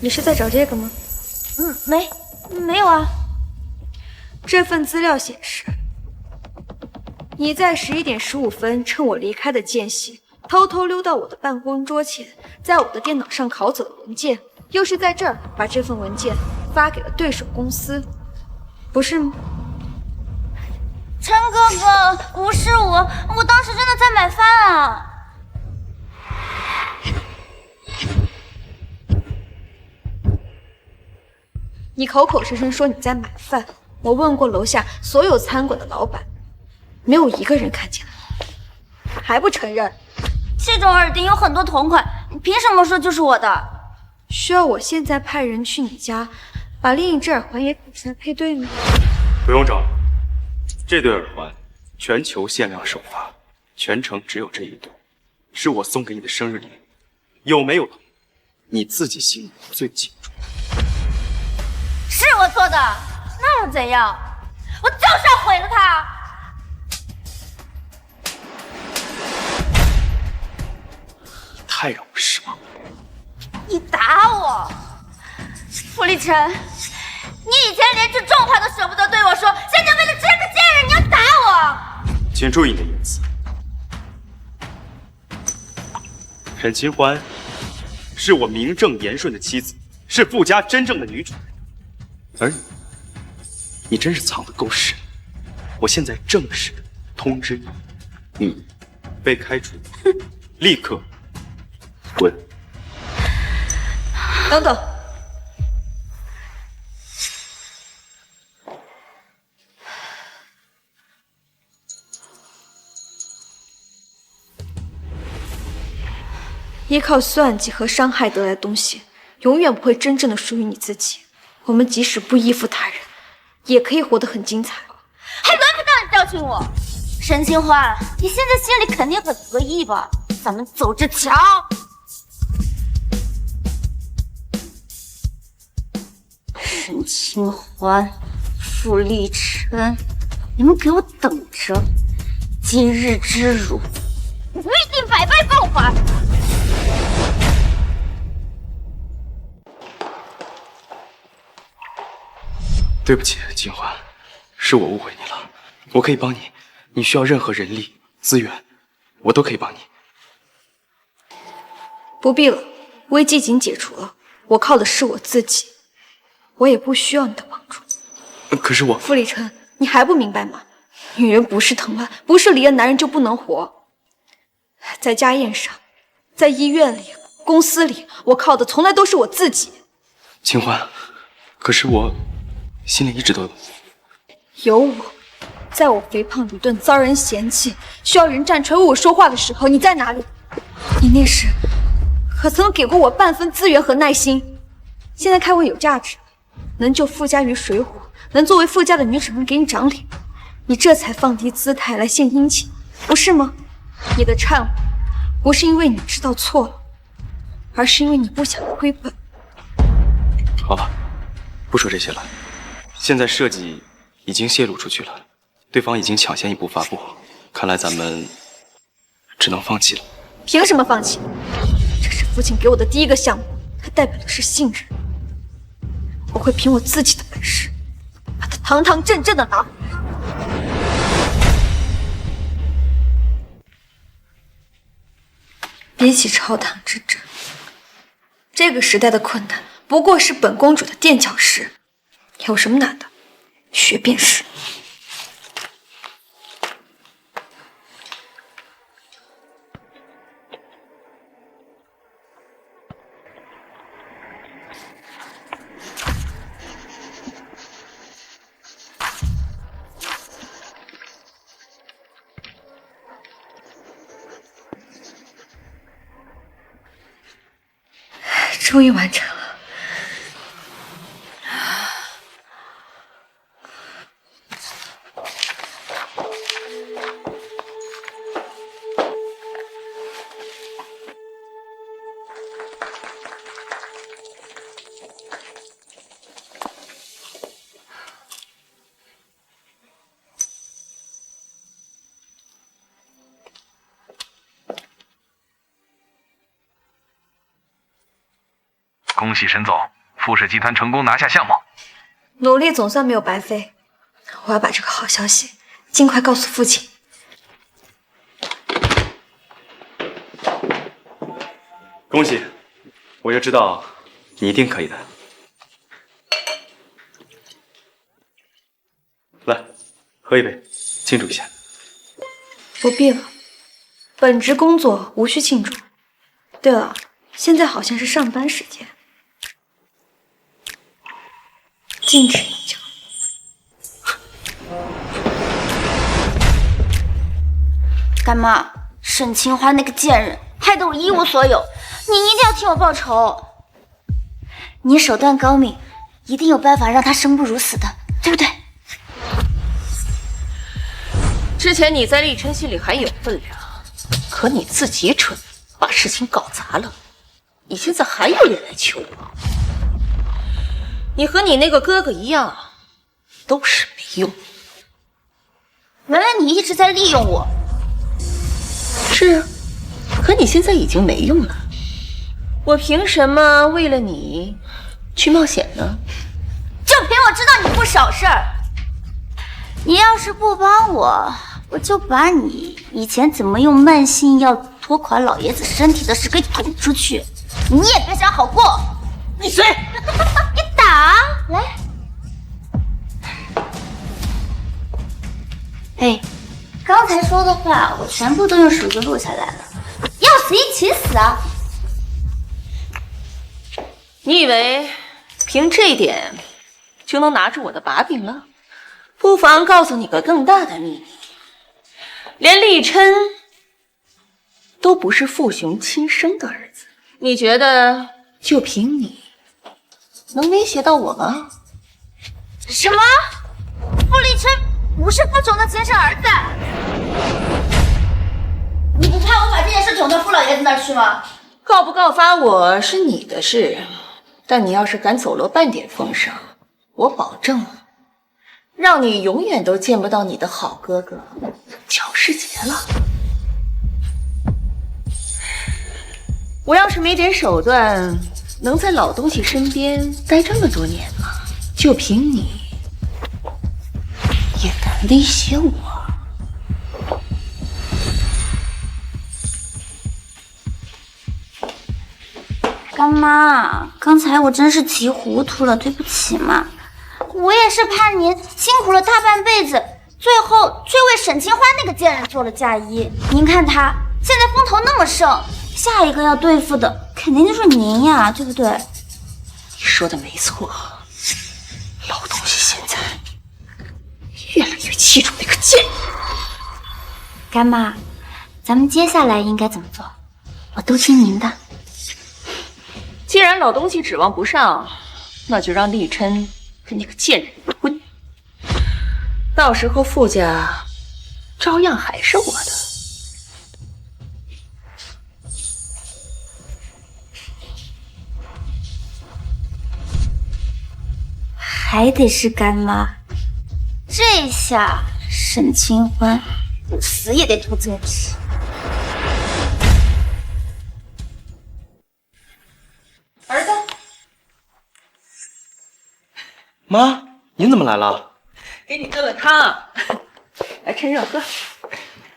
你是在找这个吗？没有啊。这份资料显示，你在11点15分趁我离开的间隙，偷偷溜到我的办公桌前，在我的电脑上拷走了文件，又是在这儿把这份文件发给了对手公司，不是吗？陈哥哥，不是我当时真的在买饭啊。你口口声声说你在买饭，我问过楼下所有餐馆的老板，没有一个人看见了，还不承认？这种耳钉有很多同款，你凭什么说就是我的？需要我现在派人去你家，把另一只耳环也给出来配对吗？不用找了，这对耳环全球限量首发，全城只有这一对，是我送给你的生日礼物，有没有你自己心里最清楚。是我做的，那又怎样？我就是要毁了它！太让我失望了！你打我，傅立晨，你以前连句重话都舍不得对我说，现在为了这个贱人，你要打我！请注意你的言辞。沈清欢是我名正言顺的妻子，是傅家真正的女主人。而你真是藏得够深。我现在正式的通知你，你被开除，立刻滚。等等，依靠算计和伤害得来的东西，永远不会真正的属于你自己。我们即使不依附他人，也可以活得很精彩。还轮不到你教训我，沈清欢，你现在心里肯定很得意吧？咱们走着瞧。沈清欢、傅立晨，你们给我等着，今日之辱，我一定百倍奉还。对不起，清欢，是我误会你了。我可以帮你，你需要任何人力资源，我都可以帮你。不必了，危机已经解除了，我靠的是我自己，我也不需要你的帮助。可是我……傅立晨，你还不明白吗？女人不是藤蔓，不是离了男人就不能活。在家宴上，在医院里，公司里我靠的从来都是我自己。清欢，可是我心里一直都有你。有我，在我肥胖愚钝、遭人嫌弃，需要人站出来为我说话的时候，你在哪里？你那时可曾给过我半分资源和耐心？现在看我有价值，能救傅家于水火，能作为傅家的女主人给你长脸，你这才放低姿态来献殷勤，不是吗？你的忏悔不是因为你知道错了，而是因为你不想亏本。好了，不说这些了。现在设计已经泄露出去了，对方已经抢先一步发布，看来咱们只能放弃了。凭什么放弃？这是父亲给我的第一个项目，它代表的是信任。我会凭我自己的本事，把它堂堂正正的拿回来。比起朝堂之争，这个时代的困难不过是本公主的垫脚石，有什么难的？学便是。终于完成了。恭喜沈总，富氏集团成功拿下项目，努力总算没有白费。我要把这个好消息尽快告诉父亲。恭喜，我就知道你一定可以的。来，喝一杯，庆祝一下。不必了，本职工作无需庆祝。对了，现在好像是上班时间。禁止饮酒。干妈，沈清欢那个贱人害得我一无所有，你一定要替我报仇。你手段高明，一定有办法让他生不如死的，对不对？之前你在立琛心里还有分量，可你自己蠢，把事情搞砸了，你现在还有脸来求我？你和你那个哥哥一样，都是没用。原来你一直在利用我。是啊，可你现在已经没用了，我凭什么为了你去冒险呢？就凭我知道你不少事儿。你要是不帮我，我就把你以前怎么用慢性药拖垮老爷子身体的事给捅出去，你也别想好过。你谁？你打来。哎，刚才说的话我全部都用手机录下来了，要死一起死啊！你以为凭这一点就能拿住我的把柄了？不妨告诉你个更大的秘密，连立琛都不是傅雄亲生的儿子。你觉得就凭你能威胁到我吗？什么？傅立琛不是傅雄的亲生儿子？你不怕我把这件事捅到傅老爷子那儿去吗？告不告发我是你的事，但你要是敢走漏半点风声，我保证让你永远都见不到你的好哥哥乔世杰了。我要是没点手段，能在老东西身边待这么多年吗？就凭你也敢威胁我？干妈，刚才我真是急糊涂了，对不起嘛。我也是怕您辛苦了大半辈子，最后却为沈清欢那个贱人做了嫁衣。您看他现在风头那么盛，下一个要对付的肯定就是您呀，对不对？你说的没错，老东西现在越来越器重那个贱人。干妈，咱们接下来应该怎么做？我都听您的。既然老东西指望不上，那就让厉琛跟那个贱人离婚，到时候傅家照样还是我的。还得是干妈，这下沈清欢死也得吐嘴齿。儿子，妈，您怎么来了？给你炖了汤，来趁热喝。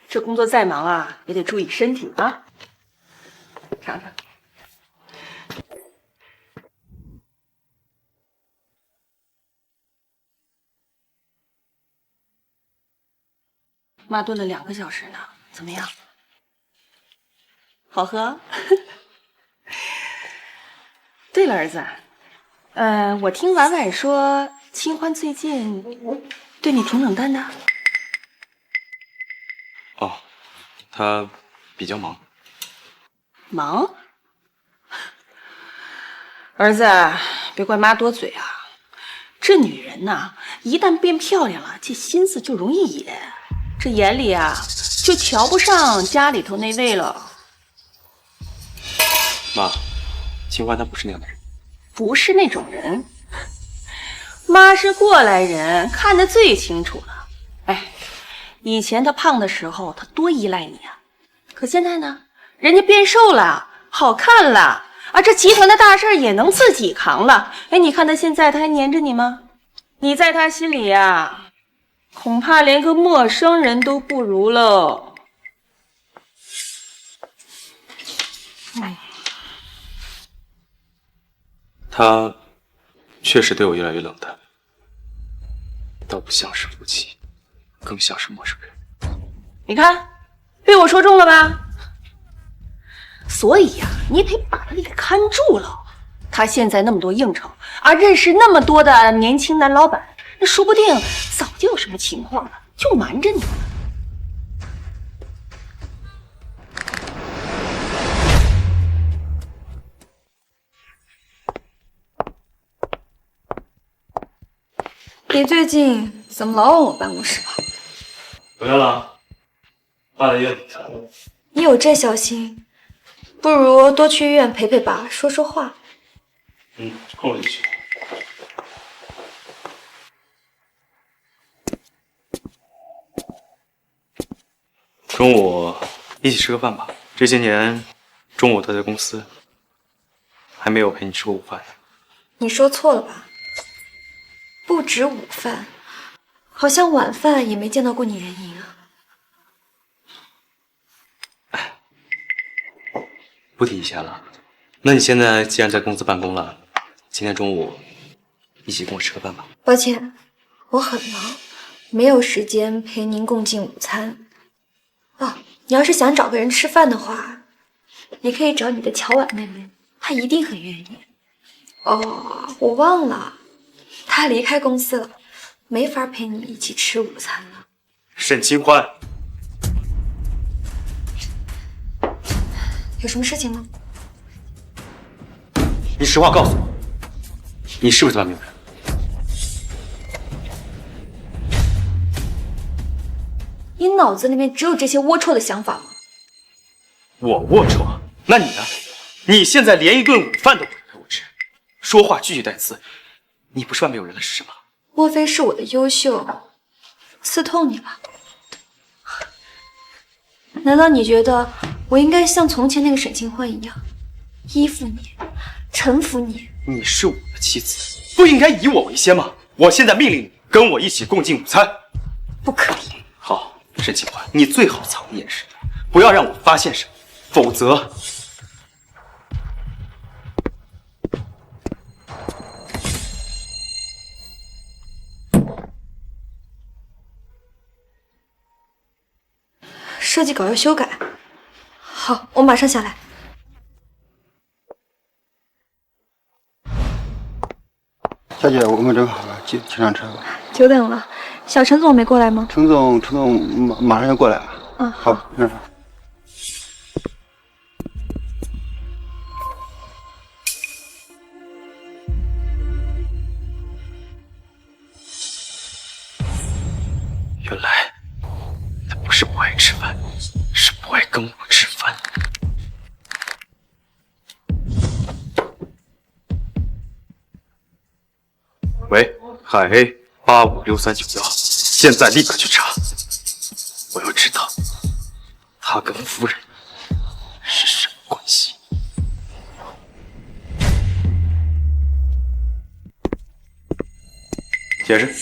这工作再忙啊，也得注意身体啊。尝尝。妈炖了2个小时呢，怎么样？好喝？对了，儿子，我听婉婉说，清欢最近对你挺冷淡的。哦，他比较忙。忙？儿子，别怪妈多嘴啊。这女人呐，一旦变漂亮了，这心思就容易野，这眼里啊，就瞧不上家里头那位了。妈，清欢他不是那样的人。不是那种人。妈是过来人，看得最清楚了。哎，以前他胖的时候，他多依赖你啊。可现在呢，人家变瘦了，好看了啊，这集团的大事也能自己扛了。哎，你看他现在，他还黏着你吗？你在他心里呀，恐怕连个陌生人都不如喽。他确实对我越来越冷淡，倒不像是夫妻，更像是陌生人。你看，被我说中了吧？所以呀，你得把他给看住了。他现在那么多应酬啊，认识那么多的年轻男老板，那说不定早就有什么情况了，就瞒着你了。你最近怎么老往我办公室跑？回来了，爸来约你了。你有这小心，不如多去医院陪陪爸，说说话。空了就去。中午一起吃个饭吧。这些年中午都在公司，还没有陪你吃过午饭。你说错了吧？不止午饭，好像晚饭也没见到过你人影啊。不提以前了。那你现在既然在公司办公了，今天中午一起跟我吃个饭吧。抱歉，我很忙，没有时间陪您共进午餐。哦，你要是想找个人吃饭的话，你可以找你的乔婉妹妹，她一定很愿意。哦，我忘了，她离开公司了，没法陪你一起吃午餐了。沈清欢，有什么事情吗？你实话告诉我，你是不是在外面有人？你脑子里面只有这些龌龊的想法吗？我龌龊？那你呢？你现在连一顿午饭都不陪我吃，说话句句带刺，你不是外面有人了是什么？莫非是我的优秀刺痛你了？难道你觉得我应该像从前那个沈清欢一样，依附你，臣服你？你是我的妻子，不应该以我为先吗？我现在命令你跟我一起共进午餐。不可以。好，沈清欢，你最好藏得严实点，不要让我发现什么，否则……设计稿要修改。好，我马上下来。小姐，我们正好了，请上车吧。久等了，小陈总没过来吗？陈总马上就过来了。嗯，好，那好。原来他不是不爱吃饭，是不爱跟我吃饭。喂，海黑856391，现在立刻去查，我要知道他跟夫人是什么关系。解释。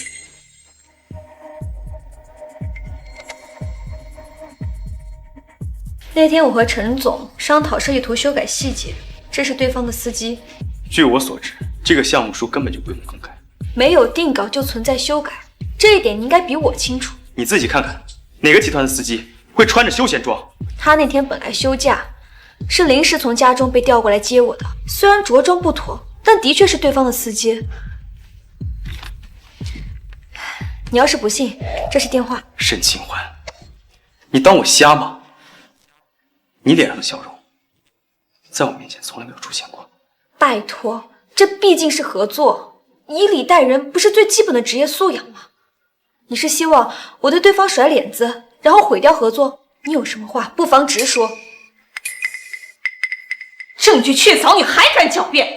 那天我和陈总商讨设计图修改细节，这是对方的司机。据我所知，这个项目书根本就不用更改，没有定稿就存在修改，这一点你应该比我清楚。你自己看看，哪个集团的司机会穿着休闲装？他那天本来休假，是临时从家中被调过来接我的。虽然着装不妥，但的确是对方的司机。你要是不信，这是电话。沈清欢，你当我瞎吗？你脸上的笑容，在我面前从来没有出现过。拜托，这毕竟是合作，以礼待人不是最基本的职业素养吗？你是希望我对对方甩脸子，然后毁掉合作？你有什么话不妨直说。证据确凿，你还敢狡辩？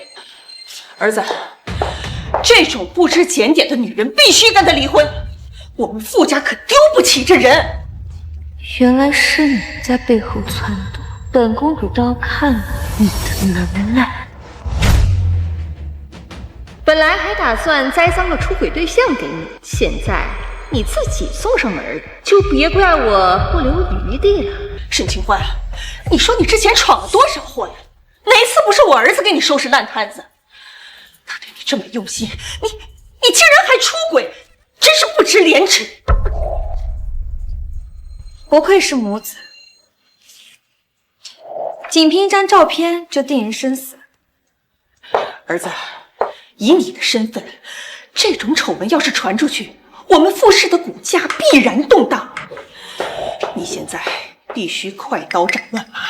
儿子，这种不知检点的女人必须跟他离婚，我们傅家可丢不起这人。原来是你在背后撺掇，本公主倒看了你的能耐。本来还打算栽赃个出轨对象给你，现在你自己送上门的，就别怪我不留余地了。沈清欢，你说你之前闯了多少祸呀？哪一次不是我儿子给你收拾烂摊子？他对你这么用心，你竟然还出轨，真是不知廉耻。不愧是母子，仅凭一张照片就定人生死。儿子，以你的身份，这种丑闻要是传出去，我们傅氏的股价必然动荡。你现在必须快刀斩乱麻，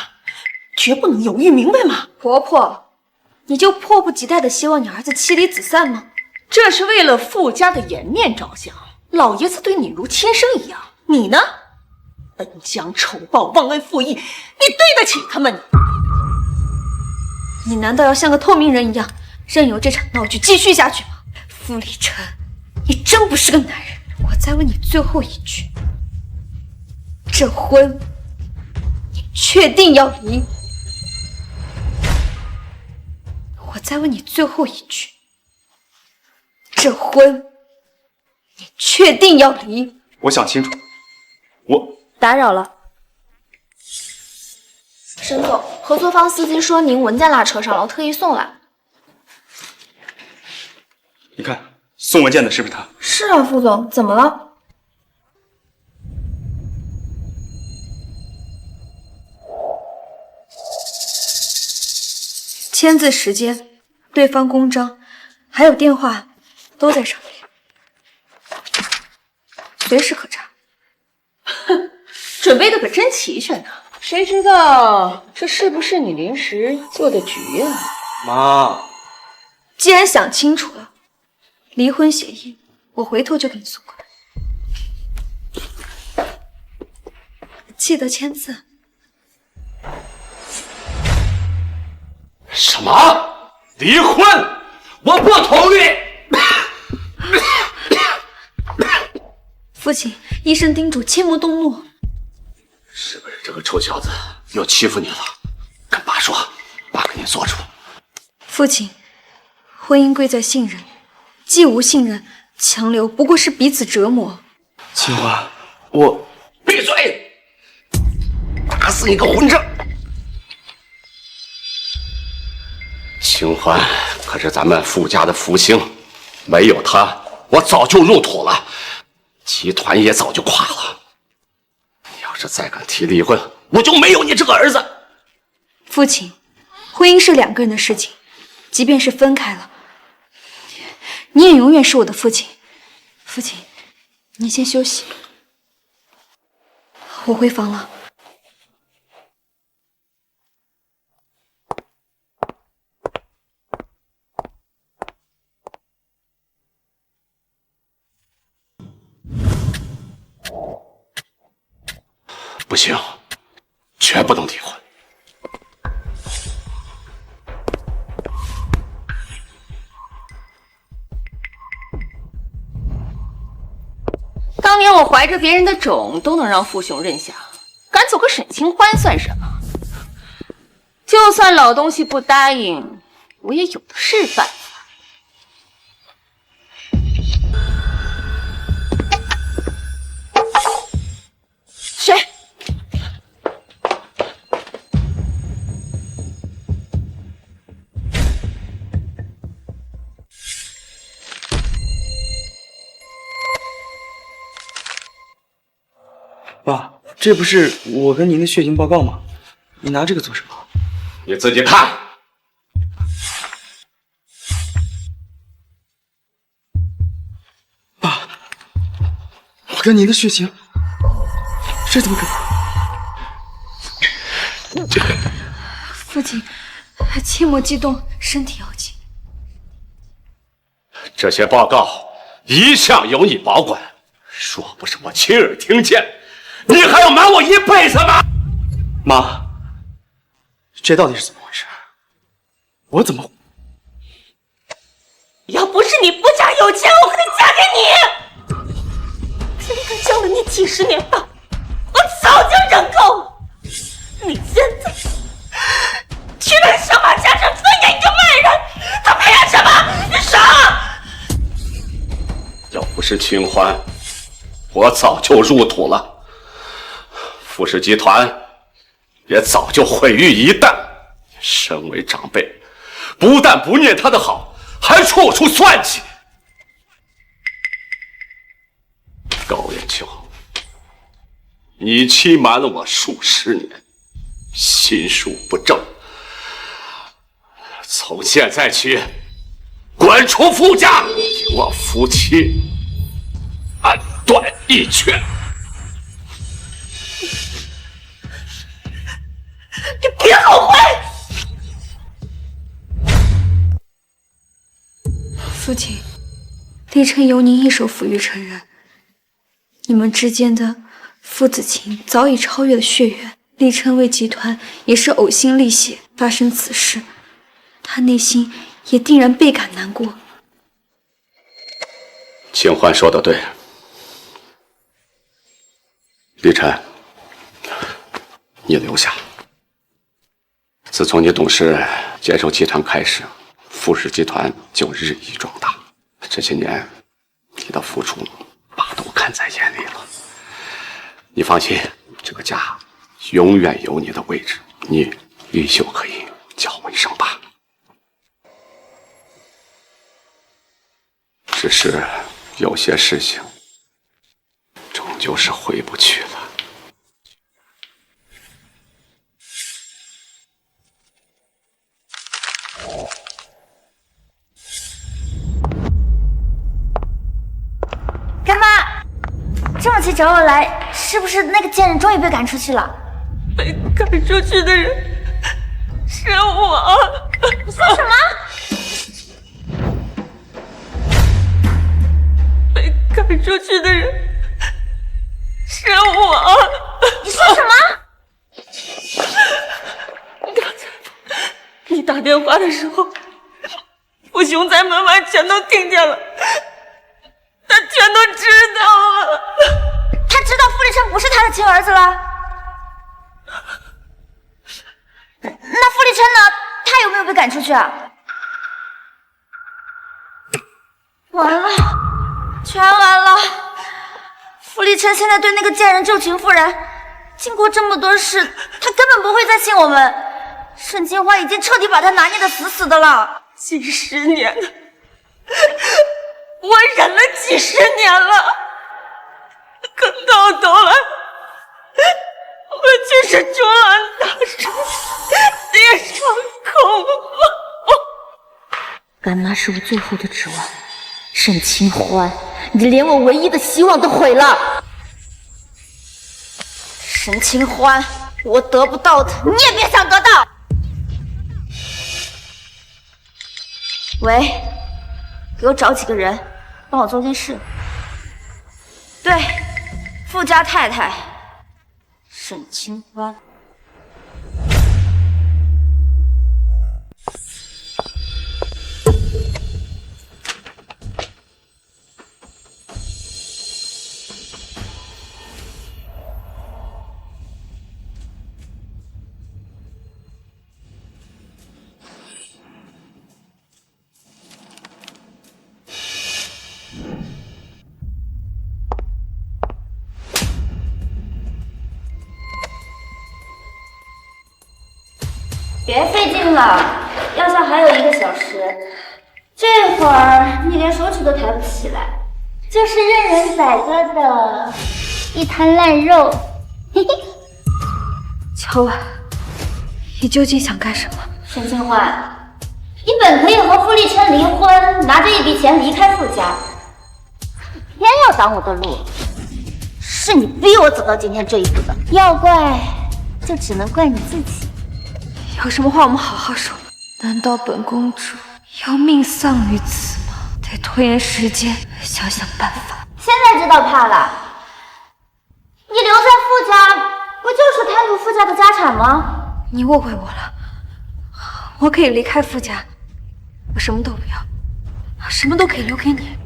绝不能犹豫，明白吗？婆婆，你就迫不及待的希望你儿子妻离子散吗？这是为了傅家的颜面着想，老爷子对你如亲生一样，你呢？恩将仇报，忘恩负义，你对得起他们？你难道要像个透明人一样，任由这场闹剧继续下去吗？傅立晨，你真不是个男人。我再问你最后一句，这婚你确定要离？我再问你最后一句，这婚你确定要离？我想清楚，打扰了，沈总，合作方司机说您文件落车上了，我特意送来。你看送文件的是不是他？是啊，副总，怎么了？签字时间、对方公章，还有电话都在上面，随时可查。准备的可真齐全呢，谁知道这是不是你临时做的局啊？妈，既然想清楚了，离婚协议我回头就给你送过来，记得签字。什么？离婚？我不同意！父亲，医生叮嘱切莫动怒。是不是这个臭小子又欺负你了？跟爸说，爸给你做主。父亲，婚姻贵在信任，既无信任，强留不过是彼此折磨。清欢，我闭嘴！打死你个混账！清欢可是咱们傅家的福星，没有他，我早就入土了，集团也早就垮了。要是再敢提离婚，我就没有你这个儿子。父亲，婚姻是两个人的事情，即便是分开了，你也永远是我的父亲。父亲，你先休息，我回房了。不行，绝不能离婚。当年我怀着别人的种都能让父兄认下，赶走个沈清欢算什么？就算老东西不答应，我也有的是办法。谁？爸，这不是我跟您的血型报告吗？你拿这个做什么？你自己看。爸，我跟您的血型，这怎么可能？父亲，切莫激动，身体要紧。这些报告一向由你保管，若不是我亲耳听见，你还要瞒我一辈子吗？妈，这到底是怎么回事？我怎么……要不是你不嫁有钱，我会嫁给你。天哥教了你几十年道，我早就认够了。你现在居然想把家产分给一个外人，他凭什么？你傻！要不是清欢，我早就入土了，富氏集团也早就毁于一旦。身为长辈，不但不念他的好，还处处算计。高延秋，你欺瞒了我数十年，心术不正，从现在起，滚出傅家，与我夫妻暗断义绝。你别后悔！父亲，立琛由您一手抚育成人，你们之间的父子情早已超越了血缘。立琛为集团也是呕心沥血，发生此事，他内心也定然倍感难过。清欢说的对，立琛，你留下。自从你懂事接手集团开始，富氏集团就日益壮大。这些年，你的付出，爸都看在眼里了。你放心，这个家永远有你的位置，你依旧可以叫我一声爸。只是有些事情，终究是回不去了。干妈，这么急找我来，是不是那个贱人终于被赶出去了？被赶出去的人是我。你说什么？被赶出去的人是我。你说什么？刚才你打电话的时候，父兄在门外全都听见了。他全都知道了。他知道傅立琛不是他的亲儿子了。那傅立琛呢？他有没有被赶出去啊？完了，全完了！傅立琛现在对那个贱人旧情复燃，经过这么多事，他根本不会再信我们。沈清欢已经彻底把他拿捏得死死的了。几十年了。我忍了几十年了，可到头来，我却是竹篮打水，跌上空。干妈是我最后的指望，沈清欢，你连我唯一的希望都毁了。沈清欢，我得不到的，你也别想得到。喂，给我找几个人，帮我做件事。对，富家太太沈清欢。别费劲了，药效还有1个小时。这会儿你连手指都抬不起来，就是任人宰割的一滩烂肉。嘿嘿。乔婉，你究竟想干什么？沈清欢，你本可以和傅立琛离婚，拿着一笔钱离开傅家，偏要挡我的路，是你逼我走到今天这一步的。要怪，就只能怪你自己。有什么话我们好好说。难道本公主要命丧于此吗？得拖延时间，想想办法。现在知道怕了？你留在傅家，不就是贪图傅家的家产吗？你误会我了，我可以离开傅家，我什么都不要，什么都可以留给你。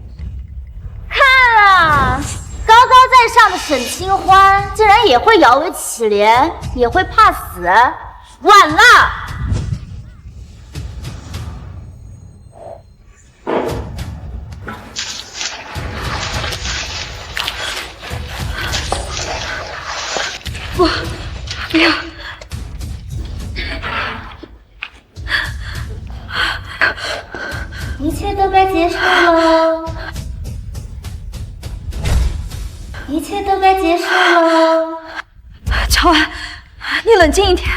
看啊，高高在上的沈清欢，竟然也会摇尾乞怜，也会怕死。晚了！不要！一切都该结束了，一切都该结束了。乔婉，你冷静一点。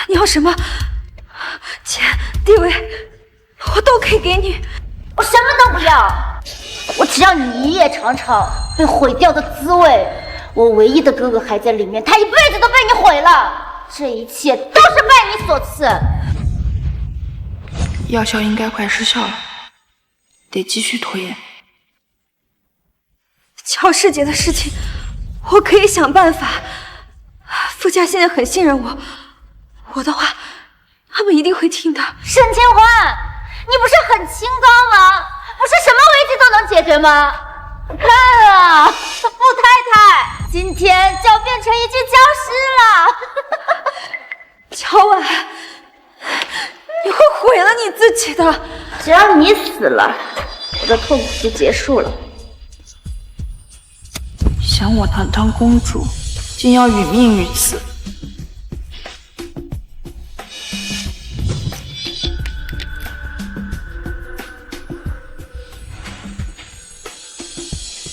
你要什么？钱、地位，我都可以给你。我什么都不要，我只要你一夜长潮被毁掉的滋味。我唯一的哥哥还在里面，他一辈子都被你毁了，这一切都是拜你所赐。药效应该快失效了，得继续拖延。乔世杰的事情，我可以想办法。傅家现在很信任我。我的话，他们一定会听的。沈清欢，你不是很清高吗？不是什么危机都能解决吗？看啊，傅太太今天就要变成一具僵尸了。乔婉，你会毁了你自己的。只要你死了，我的痛苦就结束了。想我堂堂公主，竟要殒命于此。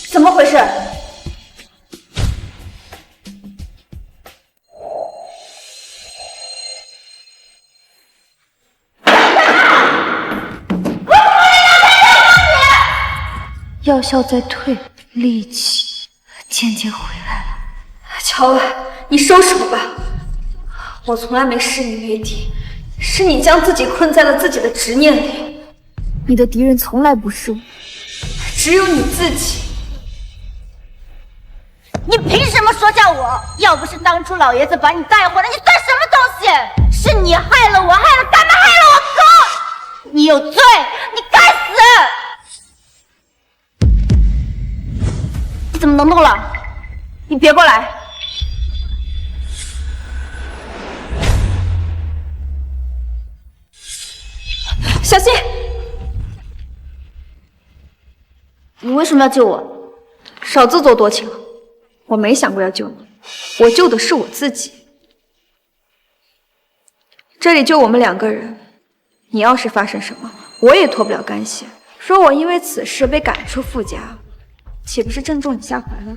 怎么回事？药效在退，力气渐渐回来了。乔婉，你收手吧。我从来没视你为敌，是你将自己困在了自己的执念里。你的敌人从来不是我，只有你自己。你凭什么说教我？要不是当初老爷子把你带回来，你算什么东西？是你害了我，害了他们，害了我哥！你有罪，你该死！你怎么能动了？你别过来！小心！你为什么要救我？少自作多情了。我没想过要救你，我救的是我自己。这里就我们2个人，你要是发生什么，我也脱不了干系。说我因为此事被赶出傅家，岂不是正中你下怀了？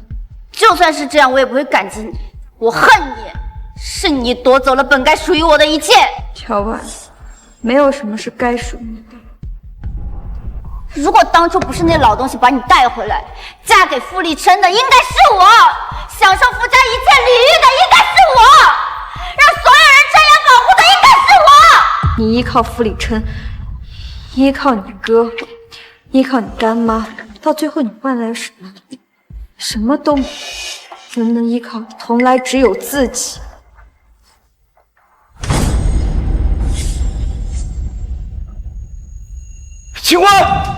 就算是这样，我也不会感激你。我恨你，是你夺走了本该属于我的一切。乔婉，没有什么是该属于你的，如果当初不是那老东西把你带回来，嫁给傅立琛的应该是我，享受傅家一切礼遇的应该是我，让所有人睁眼保护的应该是我。你依靠傅立琛，依靠你哥，依靠你干妈，到最后你换来了什么？什么都没有。人能依靠的从来只有自己。秦欢。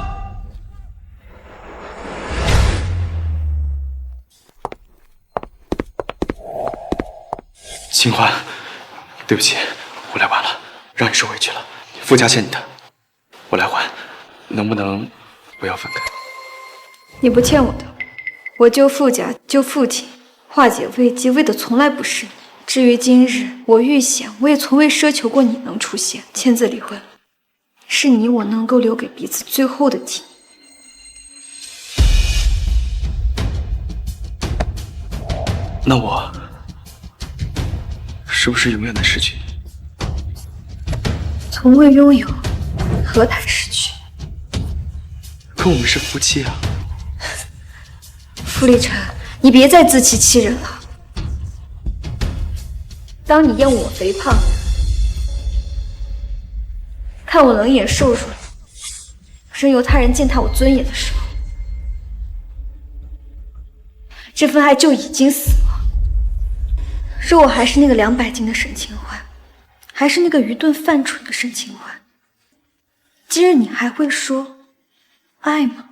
秦欢，对不起，我来晚了，让你受委屈了。傅家欠你的，我来还，能不能不要分开？你不欠我的，我救傅家，救父亲，化解危机，为的从来不是你。至于今日我遇险，我也从未奢求过你能出现。签字离婚，是你我能够留给彼此最后的纪念。那我是不是永远的失去？从未拥有，何谈失去？可我们是夫妻啊！傅立琛，你别再自欺欺人了。当你厌恶我肥胖，看我冷眼瘦弱，任由他人践踏我尊严的时候，这份爱就已经死了。若我还是那个200斤的沈清欢，还是那个愚钝犯蠢的沈清欢，今日你还会说爱吗？